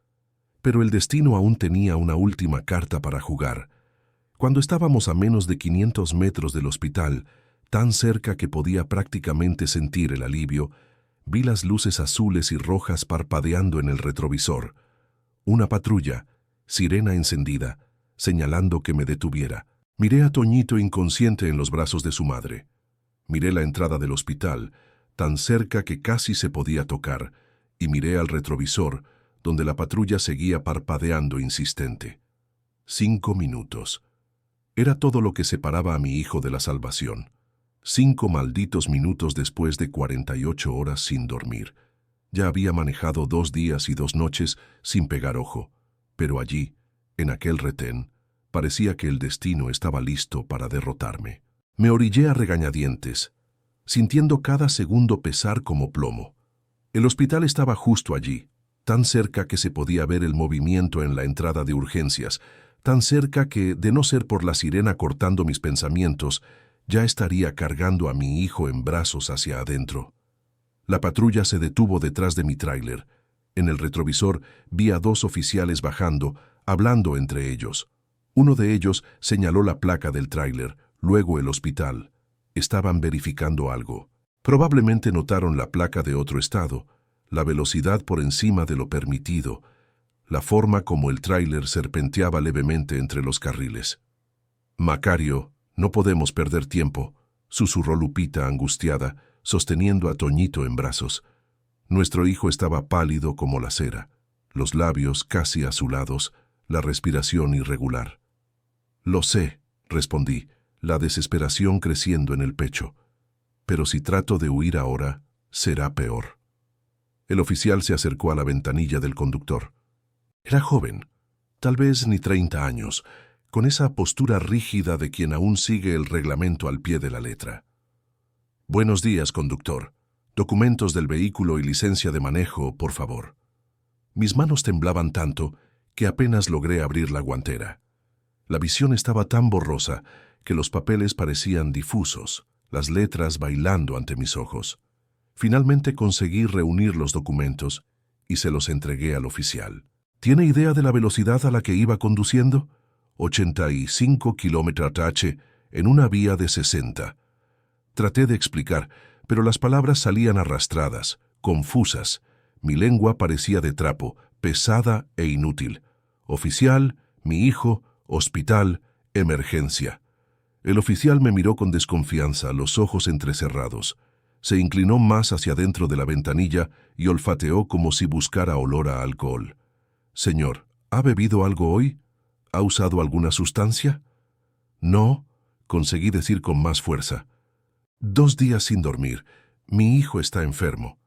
Pero el destino aún tenía una última carta para jugar. Cuando estábamos a menos de 500 metros del hospital, tan cerca que podía prácticamente sentir el alivio, vi las luces azules y rojas parpadeando en el retrovisor. Una patrulla, sirena encendida, señalando que me detuviera. Miré a Toñito inconsciente en los brazos de su madre. Miré la entrada del hospital, tan cerca que casi se podía tocar, y miré al retrovisor, donde la patrulla seguía parpadeando insistente. 5 minutos. Era todo lo que separaba a mi hijo de la salvación. 5 malditos minutos después de 48 horas sin dormir. Ya había manejado 2 días y 2 noches sin pegar ojo, pero allí, en aquel retén, parecía que el destino estaba listo para derrotarme. Me orillé a regañadientes, sintiendo cada segundo pesar como plomo. El hospital estaba justo allí, tan cerca que se podía ver el movimiento en la entrada de urgencias, tan cerca que, de no ser por la sirena cortando mis pensamientos, ya estaría cargando a mi hijo en brazos hacia adentro. La patrulla se detuvo detrás de mi tráiler. En el retrovisor vi a 2 oficiales bajando, hablando entre ellos. Uno de ellos señaló la placa del tráiler, luego el hospital. Estaban verificando algo. Probablemente notaron la placa de otro estado, la velocidad por encima de lo permitido, la forma como el tráiler serpenteaba levemente entre los carriles. «Macario, no podemos perder tiempo», susurró Lupita angustiada, sosteniendo a Toñito en brazos. Nuestro hijo estaba pálido como la cera, los labios casi azulados, la respiración irregular. «Lo sé», respondí, la desesperación creciendo en el pecho. «Pero si trato de huir ahora, será peor». El oficial se acercó a la ventanilla del conductor. Era joven, tal vez ni 30 años, con esa postura rígida de quien aún sigue el reglamento al pie de la letra. «Buenos días, conductor. Documentos del vehículo y licencia de manejo, por favor». Mis manos temblaban tanto que apenas logré abrir la guantera. La visión estaba tan borrosa que los papeles parecían difusos, las letras bailando ante mis ojos. Finalmente conseguí reunir los documentos y se los entregué al oficial. ¿Tiene idea de la velocidad a la que iba conduciendo? 85 km/h en una vía de 60. Traté de explicar, pero las palabras salían arrastradas, confusas. Mi lengua parecía de trapo, pesada e inútil. Oficial, mi hijo, hospital, emergencia. El oficial me miró con desconfianza, los ojos entrecerrados. Se inclinó más hacia dentro de la ventanilla y olfateó como si buscara olor a alcohol. «Señor, ¿ha bebido algo hoy? ¿Ha usado alguna sustancia?» «No», conseguí decir con más fuerza. 2 días sin dormir. Mi hijo está enfermo».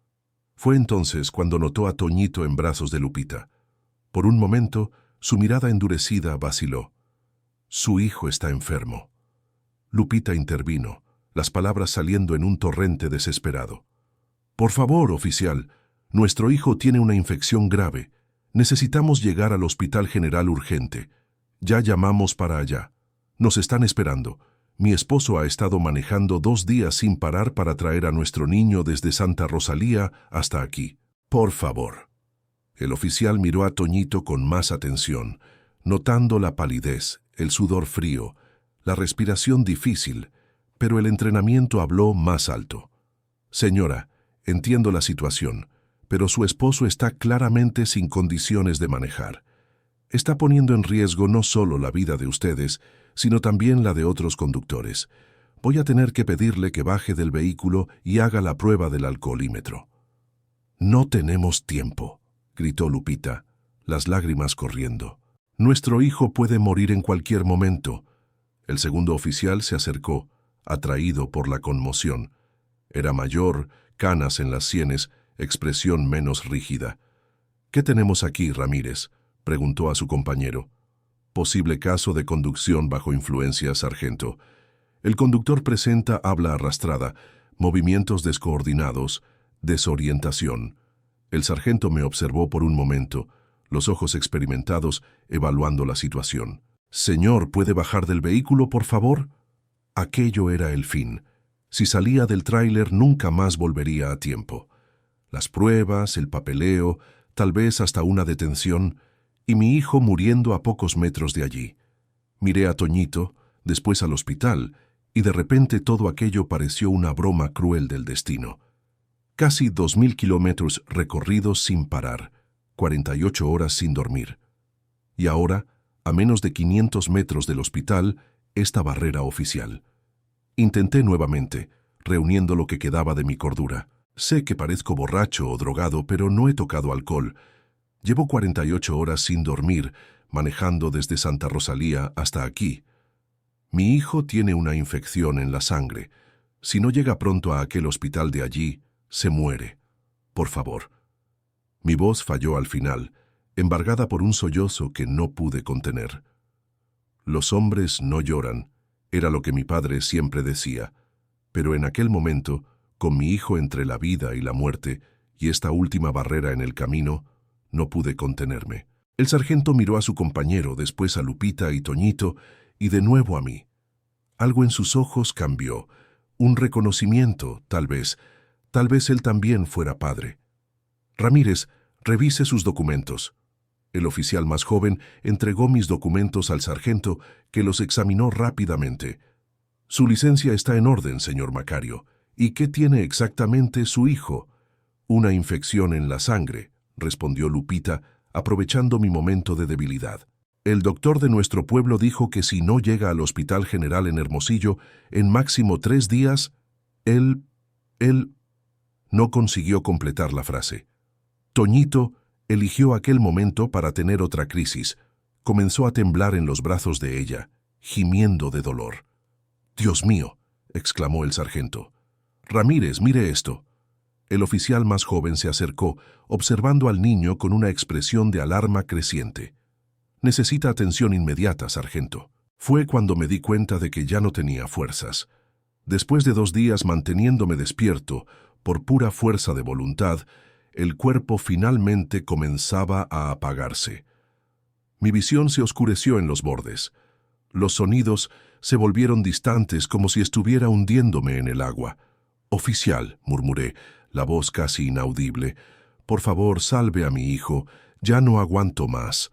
Fue entonces cuando notó a Toñito en brazos de Lupita. Por un momento, su mirada endurecida vaciló. «Su hijo está enfermo». Lupita intervino, las palabras saliendo en un torrente desesperado. «Por favor, oficial, nuestro hijo tiene una infección grave. Necesitamos llegar al Hospital General urgente. Ya llamamos para allá. Nos están esperando. Mi esposo ha estado manejando 2 días sin parar para traer a nuestro niño desde Santa Rosalía hasta aquí. Por favor». El oficial miró a Toñito con más atención, notando la palidez, el sudor frío, la respiración difícil, pero el entrenamiento habló más alto. «Señora, entiendo la situación, pero su esposo está claramente sin condiciones de manejar. Está poniendo en riesgo no solo la vida de ustedes, sino también la de otros conductores. Voy a tener que pedirle que baje del vehículo y haga la prueba del alcoholímetro». «No tenemos tiempo», gritó Lupita, las lágrimas corriendo. «Nuestro hijo puede morir en cualquier momento». El segundo oficial se acercó, atraído por la conmoción. Era mayor, canas en las sienes, expresión menos rígida. «¿Qué tenemos aquí, Ramírez?», preguntó a su compañero. «Posible caso de conducción bajo influencia, sargento. El conductor presenta habla arrastrada, movimientos descoordinados, desorientación». El sargento me observó por un momento, los ojos experimentados, evaluando la situación. «Señor, ¿puede bajar del vehículo, por favor?». Aquello era el fin. Si salía del tráiler, nunca más volvería a tiempo. Las pruebas, el papeleo, tal vez hasta una detención, y mi hijo muriendo a pocos metros de allí. Miré a Toñito, después al hospital, y de repente todo aquello pareció una broma cruel del destino. Casi 2000 kilómetros recorridos sin parar, 48 horas sin dormir. Y ahora, a menos de 500 metros del hospital, esta barrera oficial. Intenté nuevamente, reuniendo lo que quedaba de mi cordura. Sé que parezco borracho o drogado, pero no he tocado alcohol. Llevo 48 horas sin dormir, manejando desde Santa Rosalía hasta aquí. Mi hijo tiene una infección en la sangre. Si no llega pronto a aquel hospital de allí, se muere. Por favor». Mi voz falló al final, embargada por un sollozo que no pude contener. «Los hombres no lloran», era lo que mi padre siempre decía, pero en aquel momento, con mi hijo entre la vida y la muerte, y esta última barrera en el camino, no pude contenerme. El sargento miró a su compañero, después a Lupita y Toñito, y de nuevo a mí. Algo en sus ojos cambió, un reconocimiento, tal vez él también fuera padre. «Ramírez, revise sus documentos». El oficial más joven entregó mis documentos al sargento, que los examinó rápidamente. «Su licencia está en orden, señor Macario. ¿Y qué tiene exactamente su hijo?» «Una infección en la sangre», respondió Lupita, aprovechando mi momento de debilidad. «El doctor de nuestro pueblo dijo que si no llega al Hospital General en Hermosillo, en máximo 3 días, él Él no consiguió completar la frase. Toñito eligió aquel momento para tener otra crisis. Comenzó a temblar en los brazos de ella, gimiendo de dolor. «Dios mío», exclamó el sargento. «Ramírez, mire esto». El oficial más joven se acercó, observando al niño con una expresión de alarma creciente. «Necesita atención inmediata, sargento». Fue cuando me di cuenta de que ya no tenía fuerzas. Después de 2 días manteniéndome despierto, por pura fuerza de voluntad, el cuerpo finalmente comenzaba a apagarse. Mi visión se oscureció en los bordes. Los sonidos se volvieron distantes como si estuviera hundiéndome en el agua. «Oficial», murmuré, la voz casi inaudible, «por favor, salve a mi hijo, ya no aguanto más».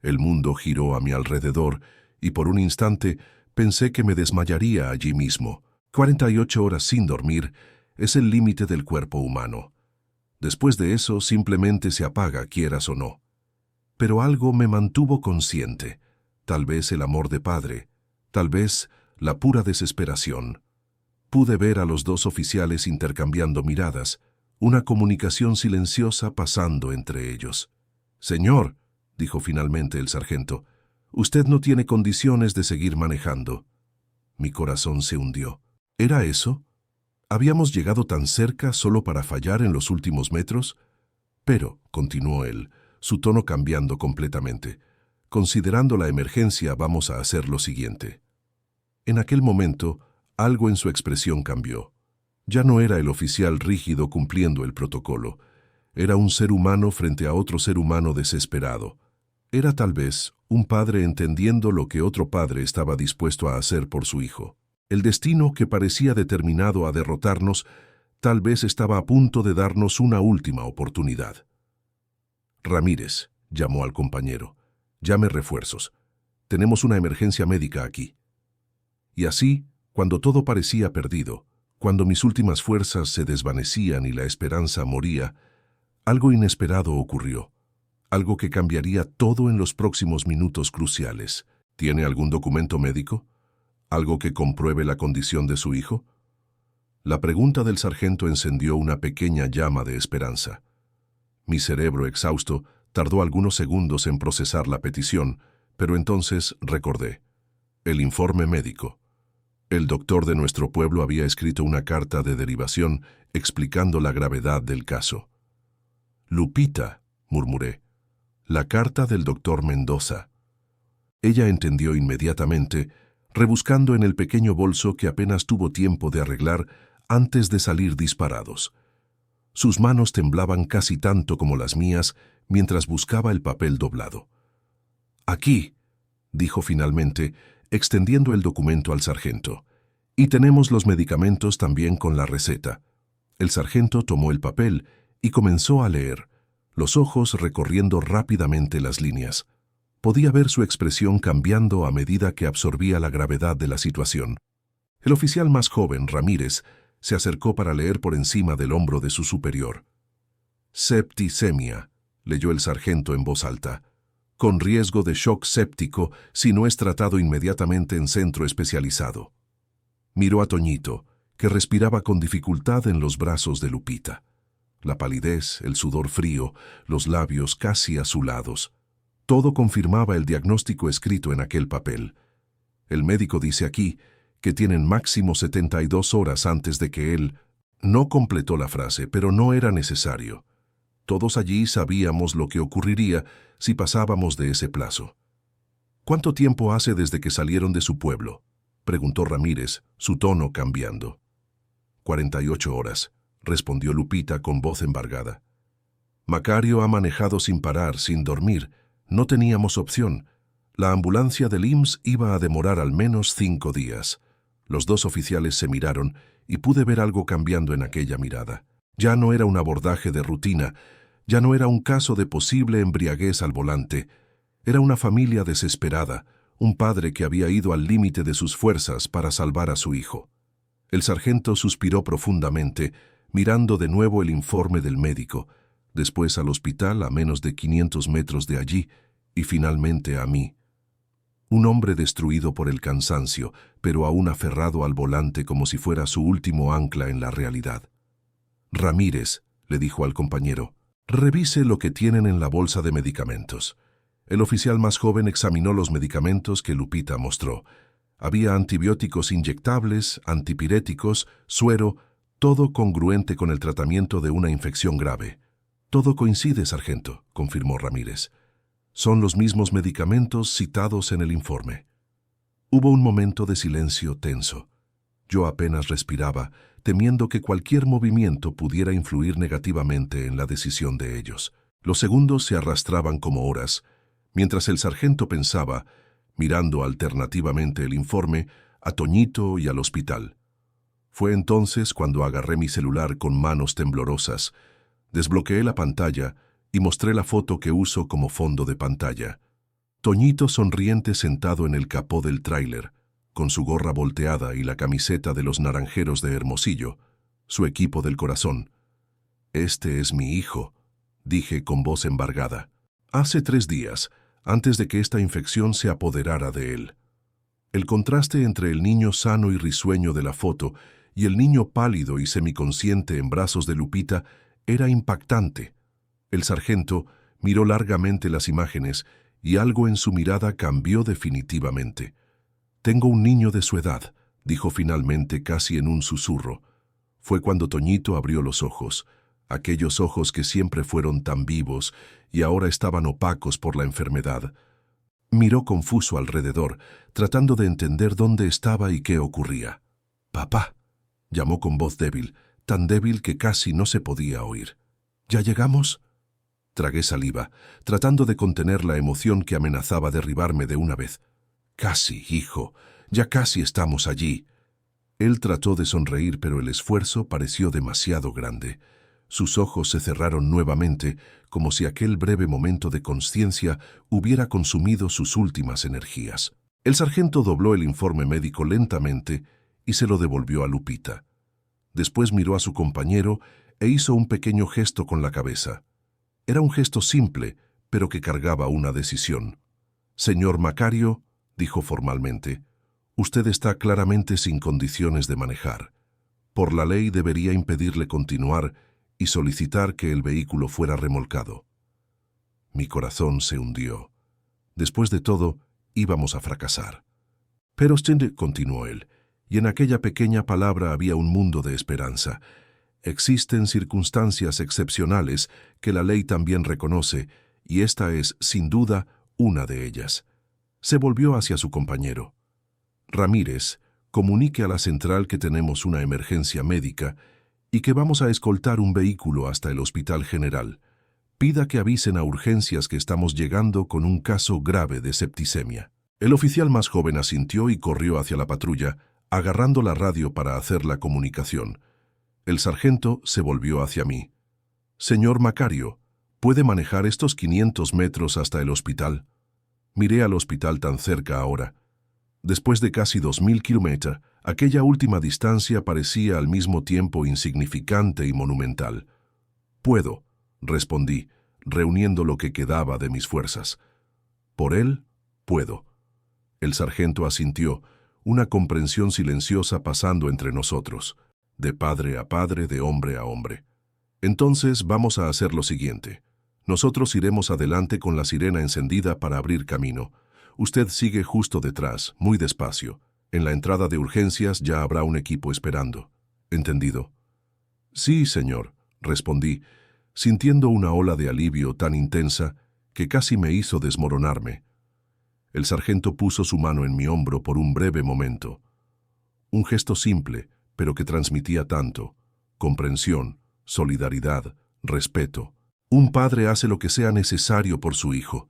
El mundo giró a mi alrededor y por un instante pensé que me desmayaría allí mismo. 48 horas sin dormir es el límite del cuerpo humano. Después de eso simplemente se apaga, quieras o no. Pero algo me mantuvo consciente, tal vez el amor de padre, tal vez la pura desesperación. Pude ver a los 2 oficiales intercambiando miradas, una comunicación silenciosa pasando entre ellos. «Señor», dijo finalmente el sargento, «usted no tiene condiciones de seguir manejando». Mi corazón se hundió. ¿Era eso? ¿Habíamos llegado tan cerca solo para fallar en los últimos metros? Pero, continuó él, su tono cambiando completamente, considerando la emergencia, vamos a hacer lo siguiente. En aquel momento, algo en su expresión cambió. Ya no era el oficial rígido cumpliendo el protocolo. Era un ser humano frente a otro ser humano desesperado. Era tal vez un padre entendiendo lo que otro padre estaba dispuesto a hacer por su hijo. El destino que parecía determinado a derrotarnos tal vez estaba a punto de darnos una última oportunidad. «Ramírez», llamó al compañero, «llame refuerzos. Tenemos una emergencia médica aquí». Y así, cuando todo parecía perdido, cuando mis últimas fuerzas se desvanecían y la esperanza moría, algo inesperado ocurrió. Algo que cambiaría todo en los próximos minutos cruciales. ¿Tiene algún documento médico? ¿Algo que compruebe la condición de su hijo? La pregunta del sargento encendió una pequeña llama de esperanza. Mi cerebro exhausto tardó algunos segundos en procesar la petición, pero entonces recordé. El informe médico. El doctor de nuestro pueblo había escrito una carta de derivación explicando la gravedad del caso. «Lupita», murmuré. «La carta del doctor Mendoza». Ella entendió inmediatamente, rebuscando en el pequeño bolso que apenas tuvo tiempo de arreglar antes de salir disparados. Sus manos temblaban casi tanto como las mías mientras buscaba el papel doblado. «Aquí», dijo finalmente, extendiendo el documento al sargento. «Y tenemos los medicamentos también con la receta». El sargento tomó el papel y comenzó a leer, los ojos recorriendo rápidamente las líneas. Podía ver su expresión cambiando a medida que absorbía la gravedad de la situación. El oficial más joven, Ramírez, se acercó para leer por encima del hombro de su superior. «Septicemia», leyó el sargento en voz alta, «con riesgo de shock séptico si no es tratado inmediatamente en centro especializado». Miró a Toñito, que respiraba con dificultad en los brazos de Lupita. La palidez, el sudor frío, los labios casi azulados. Todo confirmaba el diagnóstico escrito en aquel papel. El médico dice aquí que tienen máximo 72 horas antes de que él... No completó la frase, pero no era necesario. Todos allí sabíamos lo que ocurriría si pasábamos de ese plazo. «¿Cuánto tiempo hace desde que salieron de su pueblo?», preguntó Ramírez, su tono cambiando. 48 horas, respondió Lupita con voz embargada. «Macario ha manejado sin parar, sin dormir. No teníamos opción. La ambulancia del IMSS iba a demorar al menos 5 días. Los 2 oficiales se miraron y pude ver algo cambiando en aquella mirada. Ya no era un abordaje de rutina, ya no era un caso de posible embriaguez al volante. Era una familia desesperada, un padre que había ido al límite de sus fuerzas para salvar a su hijo. El sargento suspiró profundamente, mirando de nuevo el informe del médico, después al hospital a menos de 500 metros de allí, y finalmente a mí. Un hombre destruido por el cansancio, pero aún aferrado al volante como si fuera su último ancla en la realidad. Ramírez, le dijo al compañero, revise lo que tienen en la bolsa de medicamentos. El oficial más joven examinó los medicamentos que Lupita mostró. Había antibióticos inyectables, antipiréticos, suero, todo congruente con el tratamiento de una infección grave. Todo coincide, sargento, confirmó Ramírez. Son los mismos medicamentos citados en el informe. Hubo un momento de silencio tenso. Yo apenas respiraba, temiendo que cualquier movimiento pudiera influir negativamente en la decisión de ellos. Los segundos se arrastraban como horas, mientras el sargento pensaba, mirando alternativamente el informe, a Toñito y al hospital. Fue entonces cuando agarré mi celular con manos temblorosas, desbloqueé la pantalla y mostré la foto que uso como fondo de pantalla. Toñito sonriente sentado en el capó del tráiler, con su gorra volteada y la camiseta de los Naranjeros de Hermosillo, su equipo del corazón. «Este es mi hijo», dije con voz embargada. «Hace 3 días, antes de que esta infección se apoderara de él». El contraste entre el niño sano y risueño de la foto y el niño pálido y semiconsciente en brazos de Lupita era impactante. El sargento miró largamente las imágenes y algo en su mirada cambió definitivamente. «Tengo un niño de su edad», dijo finalmente casi en un susurro. Fue cuando Toñito abrió los ojos, aquellos ojos que siempre fueron tan vivos y ahora estaban opacos por la enfermedad. Miró confuso alrededor, tratando de entender dónde estaba y qué ocurría. «Papá», llamó con voz débil, tan débil que casi no se podía oír. «¿Ya llegamos?» Tragué saliva, tratando de contener la emoción que amenazaba derribarme de una vez. «Casi, hijo, ya casi estamos allí». Él trató de sonreír, pero el esfuerzo pareció demasiado grande. Sus ojos se cerraron nuevamente, como si aquel breve momento de consciencia hubiera consumido sus últimas energías. El sargento dobló el informe médico lentamente y se lo devolvió a Lupita. Después miró a su compañero e hizo un pequeño gesto con la cabeza. Era un gesto simple, pero que cargaba una decisión. «Señor Macario», dijo formalmente, «usted está claramente sin condiciones de manejar. Por la ley debería impedirle continuar y solicitar que el vehículo fuera remolcado». Mi corazón se hundió. Después de todo, íbamos a fracasar. «Pero usted», continuó él, y en aquella pequeña palabra había un mundo de esperanza. «Existen circunstancias excepcionales que la ley también reconoce, y esta es, sin duda, una de ellas». Se volvió hacia su compañero. «Ramírez, comunique a la central que tenemos una emergencia médica y que vamos a escoltar un vehículo hasta el Hospital General. Pida que avisen a urgencias que estamos llegando con un caso grave de septicemia». El oficial más joven asintió y corrió hacia la patrulla, agarrando la radio para hacer la comunicación. El sargento se volvió hacia mí. «Señor Macario, ¿puede manejar estos 500 metros hasta el hospital?» Miré al hospital tan cerca ahora. Después de casi 2000 kilómetros, aquella última distancia parecía al mismo tiempo insignificante y monumental. «Puedo», respondí, reuniendo lo que quedaba de mis fuerzas. «Por él, puedo». El sargento asintió, una comprensión silenciosa pasando entre nosotros, de padre a padre, de hombre a hombre. «Entonces vamos a hacer lo siguiente. Nosotros iremos adelante con la sirena encendida para abrir camino. Usted sigue justo detrás, muy despacio. En la entrada de urgencias ya habrá un equipo esperando. ¿Entendido?» «Sí, señor», respondí, sintiendo una ola de alivio tan intensa que casi me hizo desmoronarme. El sargento puso su mano en mi hombro por un breve momento. Un gesto simple, pero que transmitía tanto: comprensión, solidaridad, respeto. «Un padre hace lo que sea necesario por su hijo»,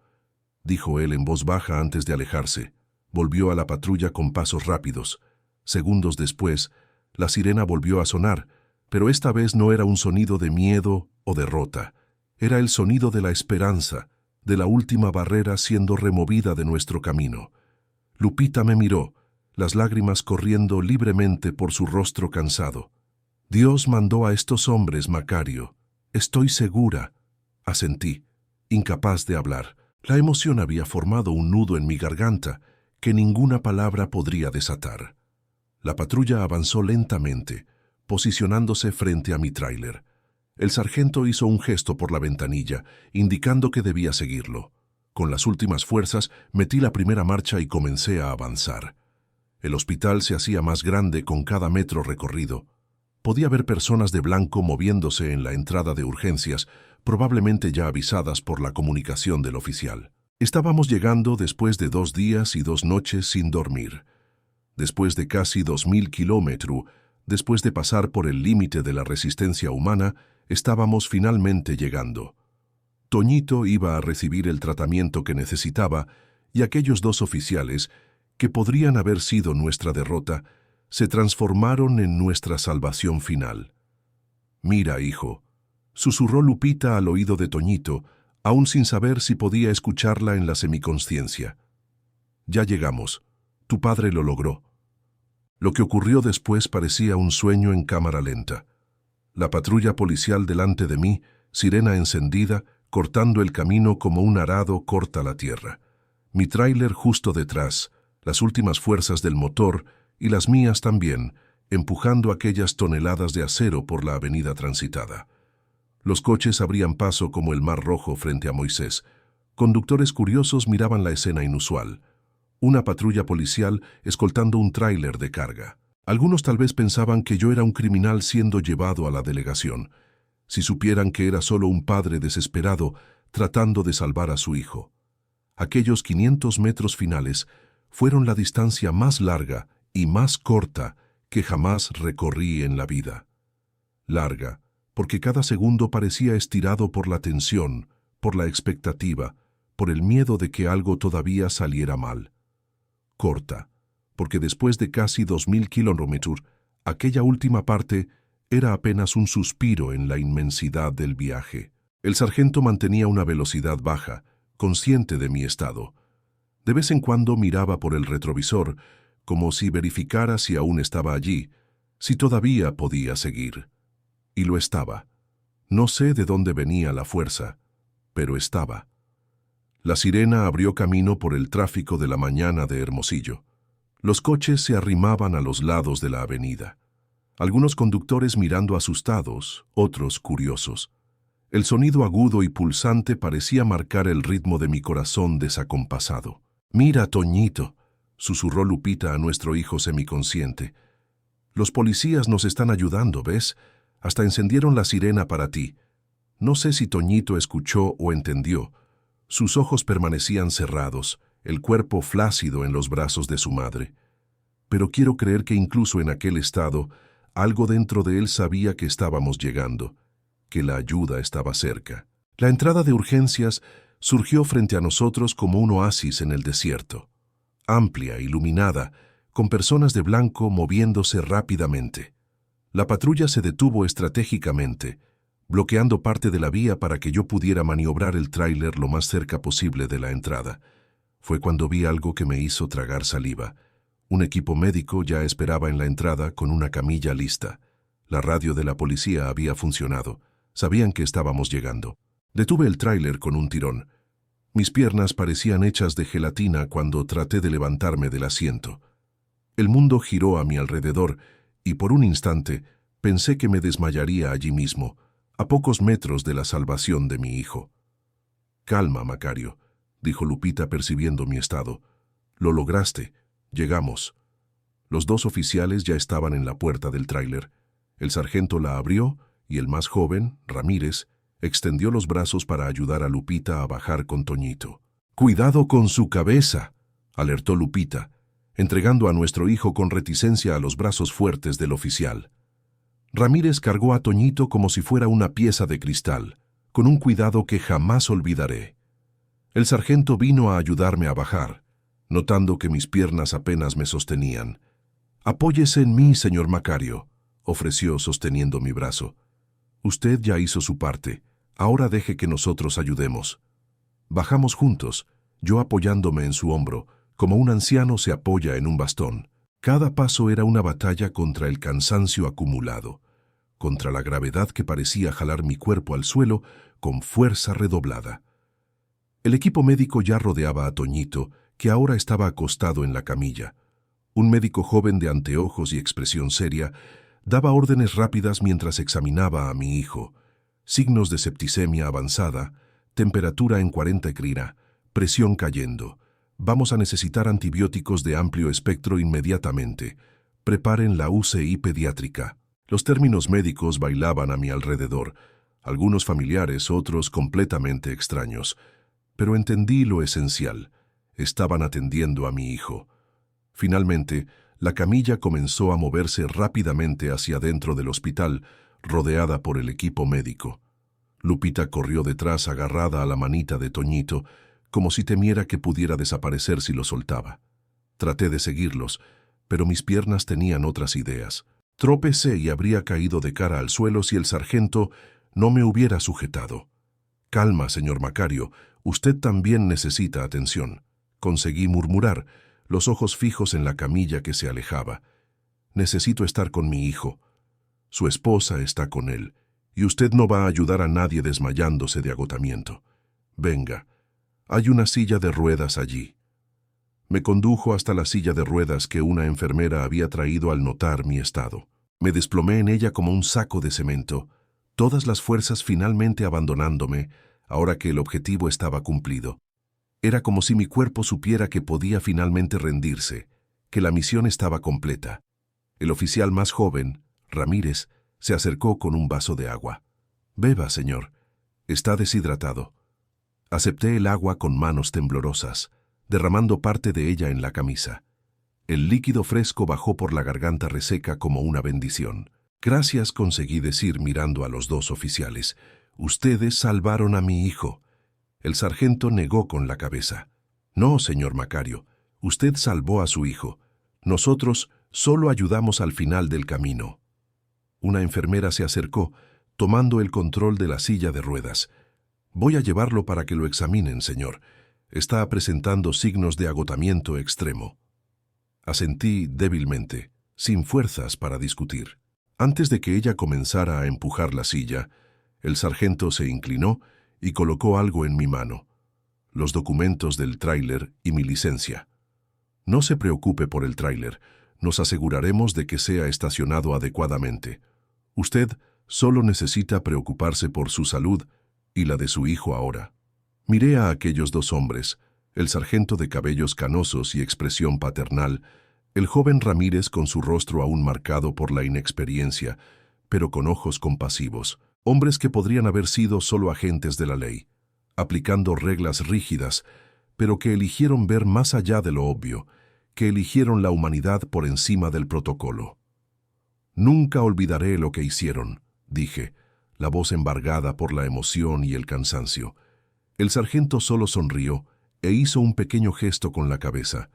dijo él en voz baja antes de alejarse. Volvió a la patrulla con pasos rápidos. Segundos después, la sirena volvió a sonar, pero esta vez no era un sonido de miedo o derrota. Era el sonido de la esperanza, de la última barrera siendo removida de nuestro camino. Lupita me miró, las lágrimas corriendo libremente por su rostro cansado. «Dios mandó a estos hombres, Macario. Estoy segura», asentí, incapaz de hablar. La emoción había formado un nudo en mi garganta que ninguna palabra podría desatar. La patrulla avanzó lentamente, posicionándose frente a mi tráiler. El sargento hizo un gesto por la ventanilla, indicando que debía seguirlo. Con las últimas fuerzas, metí la primera marcha y comencé a avanzar. El hospital se hacía más grande con cada metro recorrido. Podía ver personas de blanco moviéndose en la entrada de urgencias, probablemente ya avisadas por la comunicación del oficial. Estábamos llegando después de 2 días y 2 noches sin dormir. Después de casi 2000 kilómetros, después de pasar por el límite de la resistencia humana, estábamos finalmente llegando. Toñito iba a recibir el tratamiento que necesitaba y aquellos 2 oficiales, que podrían haber sido nuestra derrota, se transformaron en nuestra salvación final. «Mira, hijo», susurró Lupita al oído de Toñito, aún sin saber si podía escucharla en la semiconsciencia. «Ya llegamos. Tu padre lo logró». Lo que ocurrió después parecía un sueño en cámara lenta. La patrulla policial delante de mí, sirena encendida, cortando el camino como un arado corta la tierra. Mi tráiler justo detrás, las últimas fuerzas del motor y las mías también, empujando aquellas toneladas de acero por la avenida transitada. Los coches abrían paso como el Mar Rojo frente a Moisés. Conductores curiosos miraban la escena inusual. Una patrulla policial escoltando un tráiler de carga. Algunos tal vez pensaban que yo era un criminal siendo llevado a la delegación, si supieran que era solo un padre desesperado tratando de salvar a su hijo. Aquellos 500 metros finales fueron la distancia más larga y más corta que jamás recorrí en la vida. Larga, porque cada segundo parecía estirado por la tensión, por la expectativa, por el miedo de que algo todavía saliera mal. Corta, porque después de casi 2000 kilómetros, aquella última parte era apenas un suspiro en la inmensidad del viaje. El sargento mantenía una velocidad baja, consciente de mi estado. De vez en cuando miraba por el retrovisor, como si verificara si aún estaba allí, si todavía podía seguir. Y lo estaba. No sé de dónde venía la fuerza, pero estaba. La sirena abrió camino por el tráfico de la mañana de Hermosillo. Los coches se arrimaban a los lados de la avenida. Algunos conductores mirando asustados, otros curiosos. El sonido agudo y pulsante parecía marcar el ritmo de mi corazón desacompasado. «Mira, Toñito», susurró Lupita a nuestro hijo semiconsciente. «Los policías nos están ayudando, ¿ves? Hasta encendieron la sirena para ti». No sé si Toñito escuchó o entendió. Sus ojos permanecían cerrados, el cuerpo flácido en los brazos de su madre. Pero quiero creer que incluso en aquel estado, algo dentro de él sabía que estábamos llegando, que la ayuda estaba cerca. La entrada de urgencias surgió frente a nosotros como un oasis en el desierto. Amplia, iluminada, con personas de blanco moviéndose rápidamente. La patrulla se detuvo estratégicamente, bloqueando parte de la vía para que yo pudiera maniobrar el tráiler lo más cerca posible de la entrada. Fue cuando vi algo que me hizo tragar saliva. Un equipo médico ya esperaba en la entrada con una camilla lista. La radio de la policía había funcionado. Sabían que estábamos llegando. Detuve el tráiler con un tirón. Mis piernas parecían hechas de gelatina cuando traté de levantarme del asiento. El mundo giró a mi alrededor y por un instante pensé que me desmayaría allí mismo, a pocos metros de la salvación de mi hijo. «Calma, Macario», dijo Lupita percibiendo mi estado. «Lo lograste. Llegamos». Los 2 oficiales ya estaban en la puerta del tráiler. El sargento la abrió y el más joven, Ramírez, extendió los brazos para ayudar a Lupita a bajar con Toñito. «Cuidado con su cabeza», alertó Lupita, entregando a nuestro hijo con reticencia a los brazos fuertes del oficial. Ramírez cargó a Toñito como si fuera una pieza de cristal, con un cuidado que jamás olvidaré. El sargento vino a ayudarme a bajar, notando que mis piernas apenas me sostenían. «Apóyese en mí, señor Macario», ofreció sosteniendo mi brazo. «Usted ya hizo su parte, ahora deje que nosotros ayudemos». Bajamos juntos, yo apoyándome en su hombro, como un anciano se apoya en un bastón. Cada paso era una batalla contra el cansancio acumulado, contra la gravedad que parecía jalar mi cuerpo al suelo con fuerza redoblada. El equipo médico ya rodeaba a Toñito, que ahora estaba acostado en la camilla. Un médico joven de anteojos y expresión seria daba órdenes rápidas mientras examinaba a mi hijo. Signos de septicemia avanzada, temperatura en 40 Krira, presión cayendo. Vamos a necesitar antibióticos de amplio espectro inmediatamente. Preparen la UCI pediátrica. Los términos médicos bailaban a mi alrededor, algunos familiares, otros completamente extraños. Pero entendí lo esencial. Estaban atendiendo a mi hijo. Finalmente, la camilla comenzó a moverse rápidamente hacia dentro del hospital, rodeada por el equipo médico. Lupita corrió detrás agarrada a la manita de Toñito, como si temiera que pudiera desaparecer si lo soltaba. Traté de seguirlos, pero mis piernas tenían otras ideas. Tropecé y habría caído de cara al suelo si el sargento no me hubiera sujetado. «Calma, señor Macario, usted también necesita atención», conseguí murmurar, los ojos fijos en la camilla que se alejaba. «Necesito estar con mi hijo. Su esposa está con él, y usted no va a ayudar a nadie desmayándose de agotamiento. Venga, hay una silla de ruedas allí». Me condujo hasta la silla de ruedas que una enfermera había traído al notar mi estado. Me desplomé en ella como un saco de cemento, todas las fuerzas finalmente abandonándome, ahora que el objetivo estaba cumplido. Era como si mi cuerpo supiera que podía finalmente rendirse, que la misión estaba completa. El oficial más joven, Ramírez, se acercó con un vaso de agua. «Beba, señor. Está deshidratado». Acepté el agua con manos temblorosas, derramando parte de ella en la camisa. El líquido fresco bajó por la garganta reseca como una bendición. «Gracias», conseguí decir mirando a los dos oficiales. «Ustedes salvaron a mi hijo». El sargento negó con la cabeza. «No, señor Macario, usted salvó a su hijo. Nosotros solo ayudamos al final del camino». Una enfermera se acercó, tomando el control de la silla de ruedas. «Voy a llevarlo para que lo examinen, señor. Está presentando signos de agotamiento extremo». Asentí débilmente, sin fuerzas para discutir. Antes de que ella comenzara a empujar la silla, el sargento se inclinó y colocó algo en mi mano. Los documentos del tráiler y mi licencia. «No se preocupe por el tráiler. Nos aseguraremos de que sea estacionado adecuadamente. Usted solo necesita preocuparse por su salud y la de su hijo ahora». Miré a aquellos dos hombres, el sargento de cabellos canosos y expresión paternal, el joven Ramírez con su rostro aún marcado por la inexperiencia, pero con ojos compasivos, hombres que podrían haber sido solo agentes de la ley, aplicando reglas rígidas, pero que eligieron ver más allá de lo obvio, que eligieron la humanidad por encima del protocolo. «Nunca olvidaré lo que hicieron», dije, la voz embargada por la emoción y el cansancio. El sargento solo sonrió e hizo un pequeño gesto con la cabeza.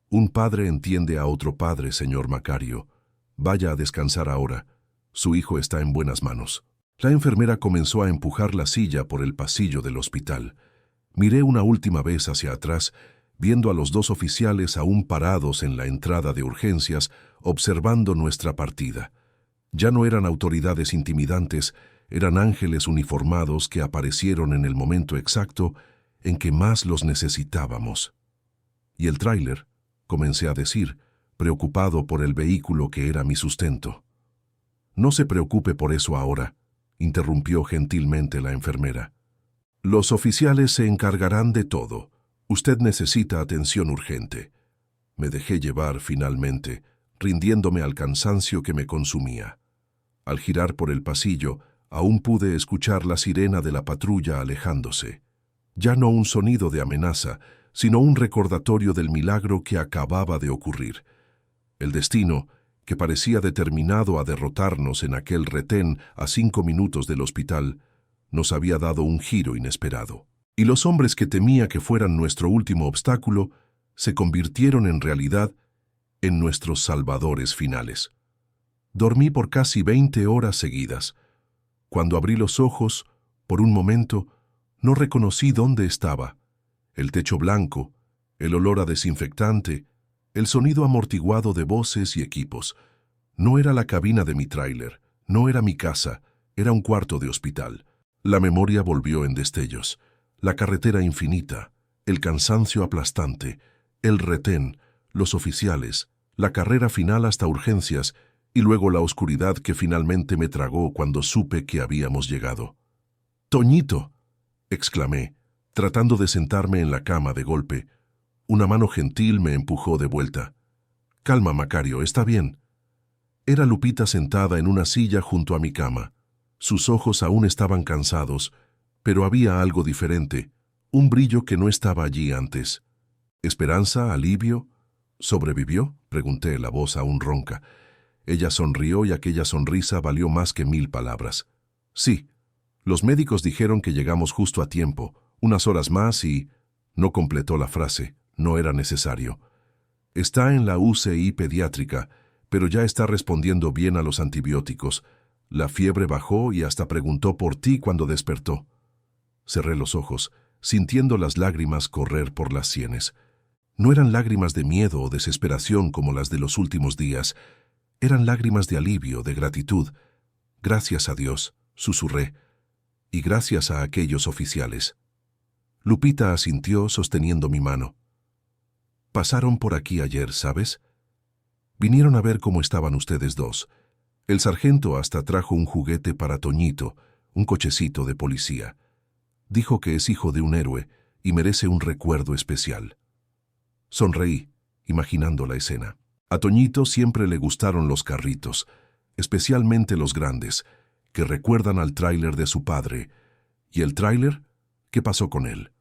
«Un padre entiende a otro padre, señor Macario. Vaya a descansar ahora. Su hijo está en buenas manos». La enfermera comenzó a empujar la silla por el pasillo del hospital. Miré una última vez hacia atrás, viendo a los dos oficiales aún parados en la entrada de urgencias, observando nuestra partida. Ya no eran autoridades intimidantes, eran ángeles uniformados que aparecieron en el momento exacto en que más los necesitábamos. «¿Y el tráiler?», comencé a decir, preocupado por el vehículo que era mi sustento. «No se preocupe por eso ahora», interrumpió gentilmente la enfermera. «Los oficiales se encargarán de todo. Usted necesita atención urgente». Me dejé llevar finalmente, rindiéndome al cansancio que me consumía. Al girar por el pasillo, aún pude escuchar la sirena de la patrulla alejándose. Ya no un sonido de amenaza, sino un recordatorio del milagro que acababa de ocurrir. El destino, que parecía determinado a derrotarnos en aquel retén a 5 minutos del hospital, nos había dado un giro inesperado. Y los hombres que temía que fueran nuestro último obstáculo se convirtieron en realidad en nuestros salvadores finales. Dormí por casi 20 horas seguidas. Cuando abrí los ojos, por un momento, no reconocí dónde estaba. El techo blanco, el olor a desinfectante, el sonido amortiguado de voces y equipos. No era la cabina de mi tráiler, no era mi casa, era un cuarto de hospital. La memoria volvió en destellos. La carretera infinita, el cansancio aplastante, el retén, los oficiales, la carrera final hasta urgencias y luego la oscuridad que finalmente me tragó cuando supe que habíamos llegado. «¡Toñito!», exclamé, tratando de sentarme en la cama de golpe. Una mano gentil me empujó de vuelta. «Calma, Macario, está bien». Era Lupita sentada en una silla junto a mi cama. Sus ojos aún estaban cansados, pero había algo diferente, un brillo que no estaba allí antes. ¿Esperanza? ¿Alivio? ¿Sobrevivió?, pregunté, la voz aún ronca. Ella sonrió y aquella sonrisa valió más que 1000 palabras. «Sí, los médicos dijeron que llegamos justo a tiempo, unas horas más y...». No completó la frase, no era necesario. «Está en la UCI pediátrica, pero ya está respondiendo bien a los antibióticos. La fiebre bajó y hasta preguntó por ti cuando despertó». Cerré los ojos, sintiendo las lágrimas correr por las sienes. No eran lágrimas de miedo o desesperación como las de los últimos días. Eran lágrimas de alivio, de gratitud. «Gracias a Dios», susurré, «y gracias a aquellos oficiales». Lupita asintió sosteniendo mi mano. «Pasaron por aquí ayer, ¿sabes? Vinieron a ver cómo estaban ustedes dos. El sargento hasta trajo un juguete para Toñito, un cochecito de policía. Dijo que es hijo de un héroe y merece un recuerdo especial». Sonreí, imaginando la escena. A Toñito siempre le gustaron los carritos, especialmente los grandes, que recuerdan al tráiler de su padre. ¿Y el tráiler? ¿Qué pasó con él?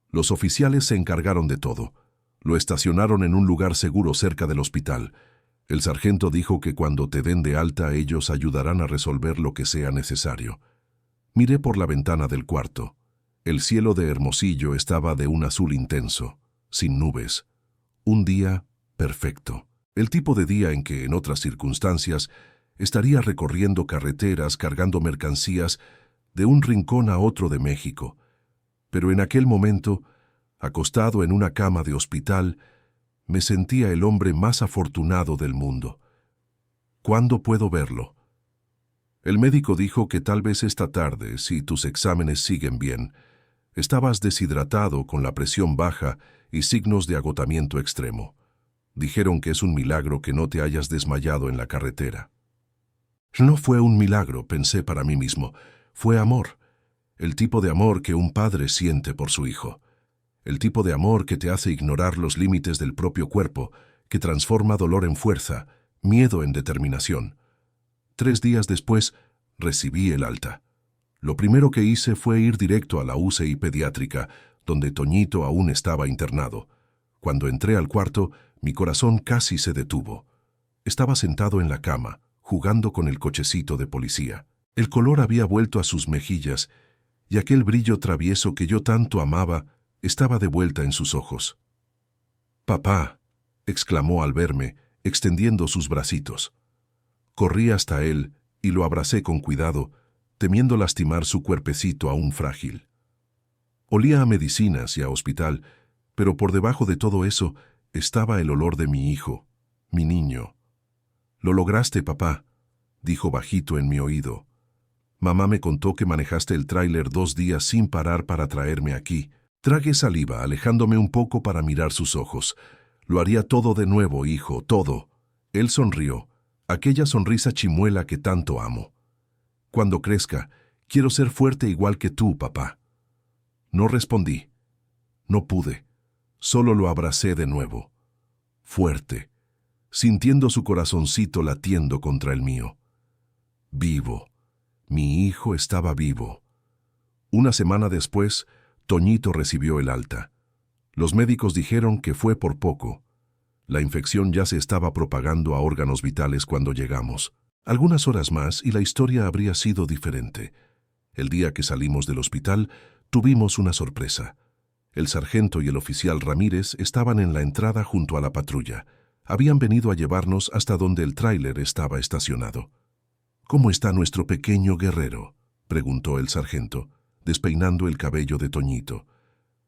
Los oficiales se encargaron de todo. Lo estacionaron en un lugar seguro cerca del hospital. El sargento dijo que cuando te den de alta ellos ayudarán a resolver lo que sea necesario. Miré por la ventana del cuarto. El cielo de Hermosillo estaba de un azul intenso, sin nubes. Un día perfecto. El tipo de día en que, en otras circunstancias, estaría recorriendo carreteras cargando mercancías de un rincón a otro de México. Pero en aquel momento, acostado en una cama de hospital, me sentía el hombre más afortunado del mundo. ¿Cuándo puedo verlo? El médico dijo que tal vez esta tarde, si tus exámenes siguen bien. Estabas deshidratado, con la presión baja y signos de agotamiento extremo. Dijeron que es un milagro que no te hayas desmayado en la carretera. No fue un milagro, pensé para mí mismo. Fue amor. El tipo de amor que un padre siente por su hijo. El tipo de amor que te hace ignorar los límites del propio cuerpo, que transforma dolor en fuerza, miedo en determinación. 3 días después, recibí el alta. Lo primero que hice fue ir directo a la UCI pediátrica, donde Toñito aún estaba internado. Cuando entré al cuarto, mi corazón casi se detuvo. Estaba sentado en la cama, jugando con el cochecito de policía. El color había vuelto a sus mejillas, y aquel brillo travieso que yo tanto amaba estaba de vuelta en sus ojos. «Papá», exclamó al verme, extendiendo sus bracitos. Corrí hasta él y lo abracé con cuidado, temiendo lastimar su cuerpecito aún frágil. Olía a medicinas y a hospital, pero por debajo de todo eso estaba el olor de mi hijo, mi niño. «Lo lograste, papá», dijo bajito en mi oído. «Mamá me contó que manejaste el tráiler 2 días sin parar para traerme aquí». Tragué saliva, alejándome un poco para mirar sus ojos. «Lo haría todo de nuevo, hijo, todo». Él sonrió, aquella sonrisa chimuela que tanto amo. «Cuando crezca, quiero ser fuerte igual que tú, papá». No respondí. No pude. Solo lo abracé de nuevo. Fuerte, sintiendo su corazoncito latiendo contra el mío. Vivo. Mi hijo estaba vivo. Una semana después, Toñito recibió el alta. Los médicos dijeron que fue por poco. La infección ya se estaba propagando a órganos vitales cuando llegamos. Algunas horas más y la historia habría sido diferente. El día que salimos del hospital, tuvimos una sorpresa. El sargento y el oficial Ramírez estaban en la entrada junto a la patrulla. Habían venido a llevarnos hasta donde el tráiler estaba estacionado. «¿Cómo está nuestro pequeño guerrero?», preguntó el sargento, despeinando el cabello de Toñito.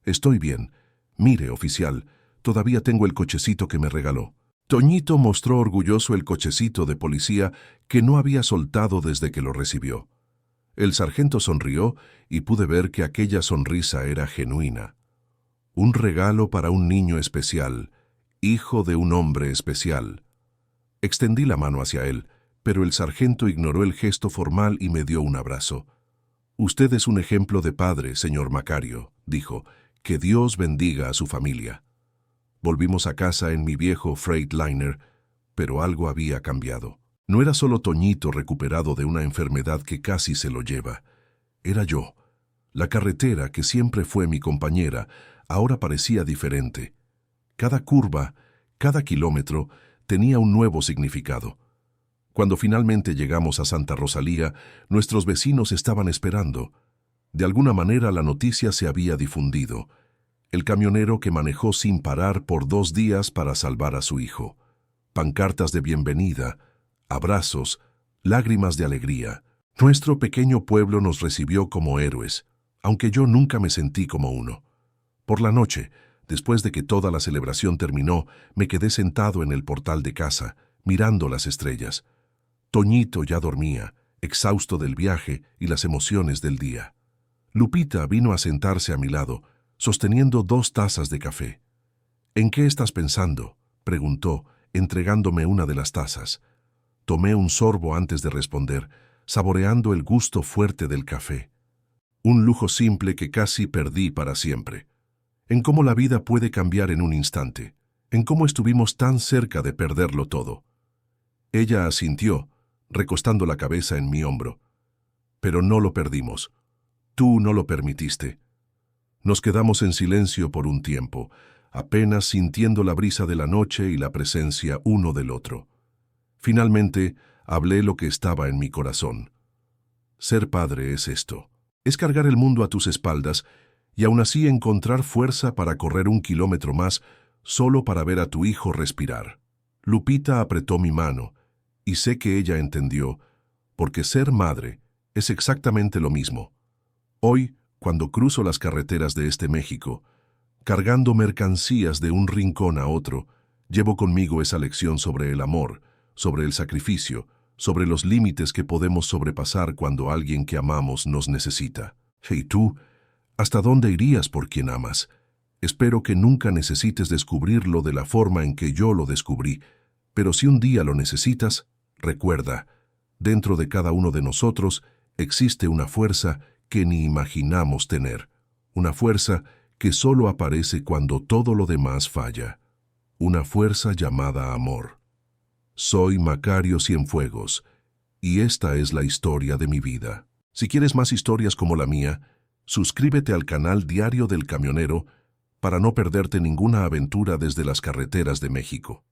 «Estoy bien. Mire, oficial, todavía tengo el cochecito que me regaló». Toñito mostró orgulloso el cochecito de policía que no había soltado desde que lo recibió. El sargento sonrió y pude ver que aquella sonrisa era genuina. Un regalo para un niño especial, hijo de un hombre especial. Extendí la mano hacia él, pero el sargento ignoró el gesto formal y me dio un abrazo. «Usted es un ejemplo de padre, señor Macario», dijo. «Que Dios bendiga a su familia». Volvimos a casa en mi viejo Freightliner, pero algo había cambiado. No era solo Toñito recuperado de una enfermedad que casi se lo lleva. Era yo. La carretera, que siempre fue mi compañera, ahora parecía diferente. Cada curva, cada kilómetro, tenía un nuevo significado. Cuando finalmente llegamos a Santa Rosalía, nuestros vecinos estaban esperando. De alguna manera la noticia se había difundido. El camionero que manejó sin parar por 2 días para salvar a su hijo. Pancartas de bienvenida, abrazos, lágrimas de alegría. Nuestro pequeño pueblo nos recibió como héroes, aunque yo nunca me sentí como uno. Por la noche, después de que toda la celebración terminó, me quedé sentado en el portal de casa, mirando las estrellas. Toñito ya dormía, exhausto del viaje y las emociones del día. Lupita vino a sentarse a mi lado, sosteniendo 2 tazas de café. «¿En qué estás pensando?», preguntó, entregándome una de las tazas. Tomé un sorbo antes de responder, saboreando el gusto fuerte del café. Un lujo simple que casi perdí para siempre. En cómo la vida puede cambiar en un instante, en cómo estuvimos tan cerca de perderlo todo. Ella asintió, recostando la cabeza en mi hombro. «Pero no lo perdimos. Tú no lo permitiste». Nos quedamos en silencio por un tiempo, apenas sintiendo la brisa de la noche y la presencia uno del otro. Finalmente, hablé lo que estaba en mi corazón. Ser padre es esto. Es cargar el mundo a tus espaldas y aún así encontrar fuerza para correr 1 kilómetro más solo para ver a tu hijo respirar. Lupita apretó mi mano y sé que ella entendió, porque ser madre es exactamente lo mismo. Hoy, cuando cruzo las carreteras de este México, cargando mercancías de un rincón a otro, llevo conmigo esa lección sobre el amor, sobre el sacrificio, sobre los límites que podemos sobrepasar cuando alguien que amamos nos necesita. ¿Y tú? ¿Hasta dónde irías por quien amas? Espero que nunca necesites descubrirlo de la forma en que yo lo descubrí, pero si un día lo necesitas, recuerda, dentro de cada uno de nosotros existe una fuerza que ni imaginamos tener, una fuerza que solo aparece cuando todo lo demás falla, una fuerza llamada amor. Soy Macario Cienfuegos, y esta es la historia de mi vida. Si quieres más historias como la mía, suscríbete al canal Diario del Camionero para no perderte ninguna aventura desde las carreteras de México.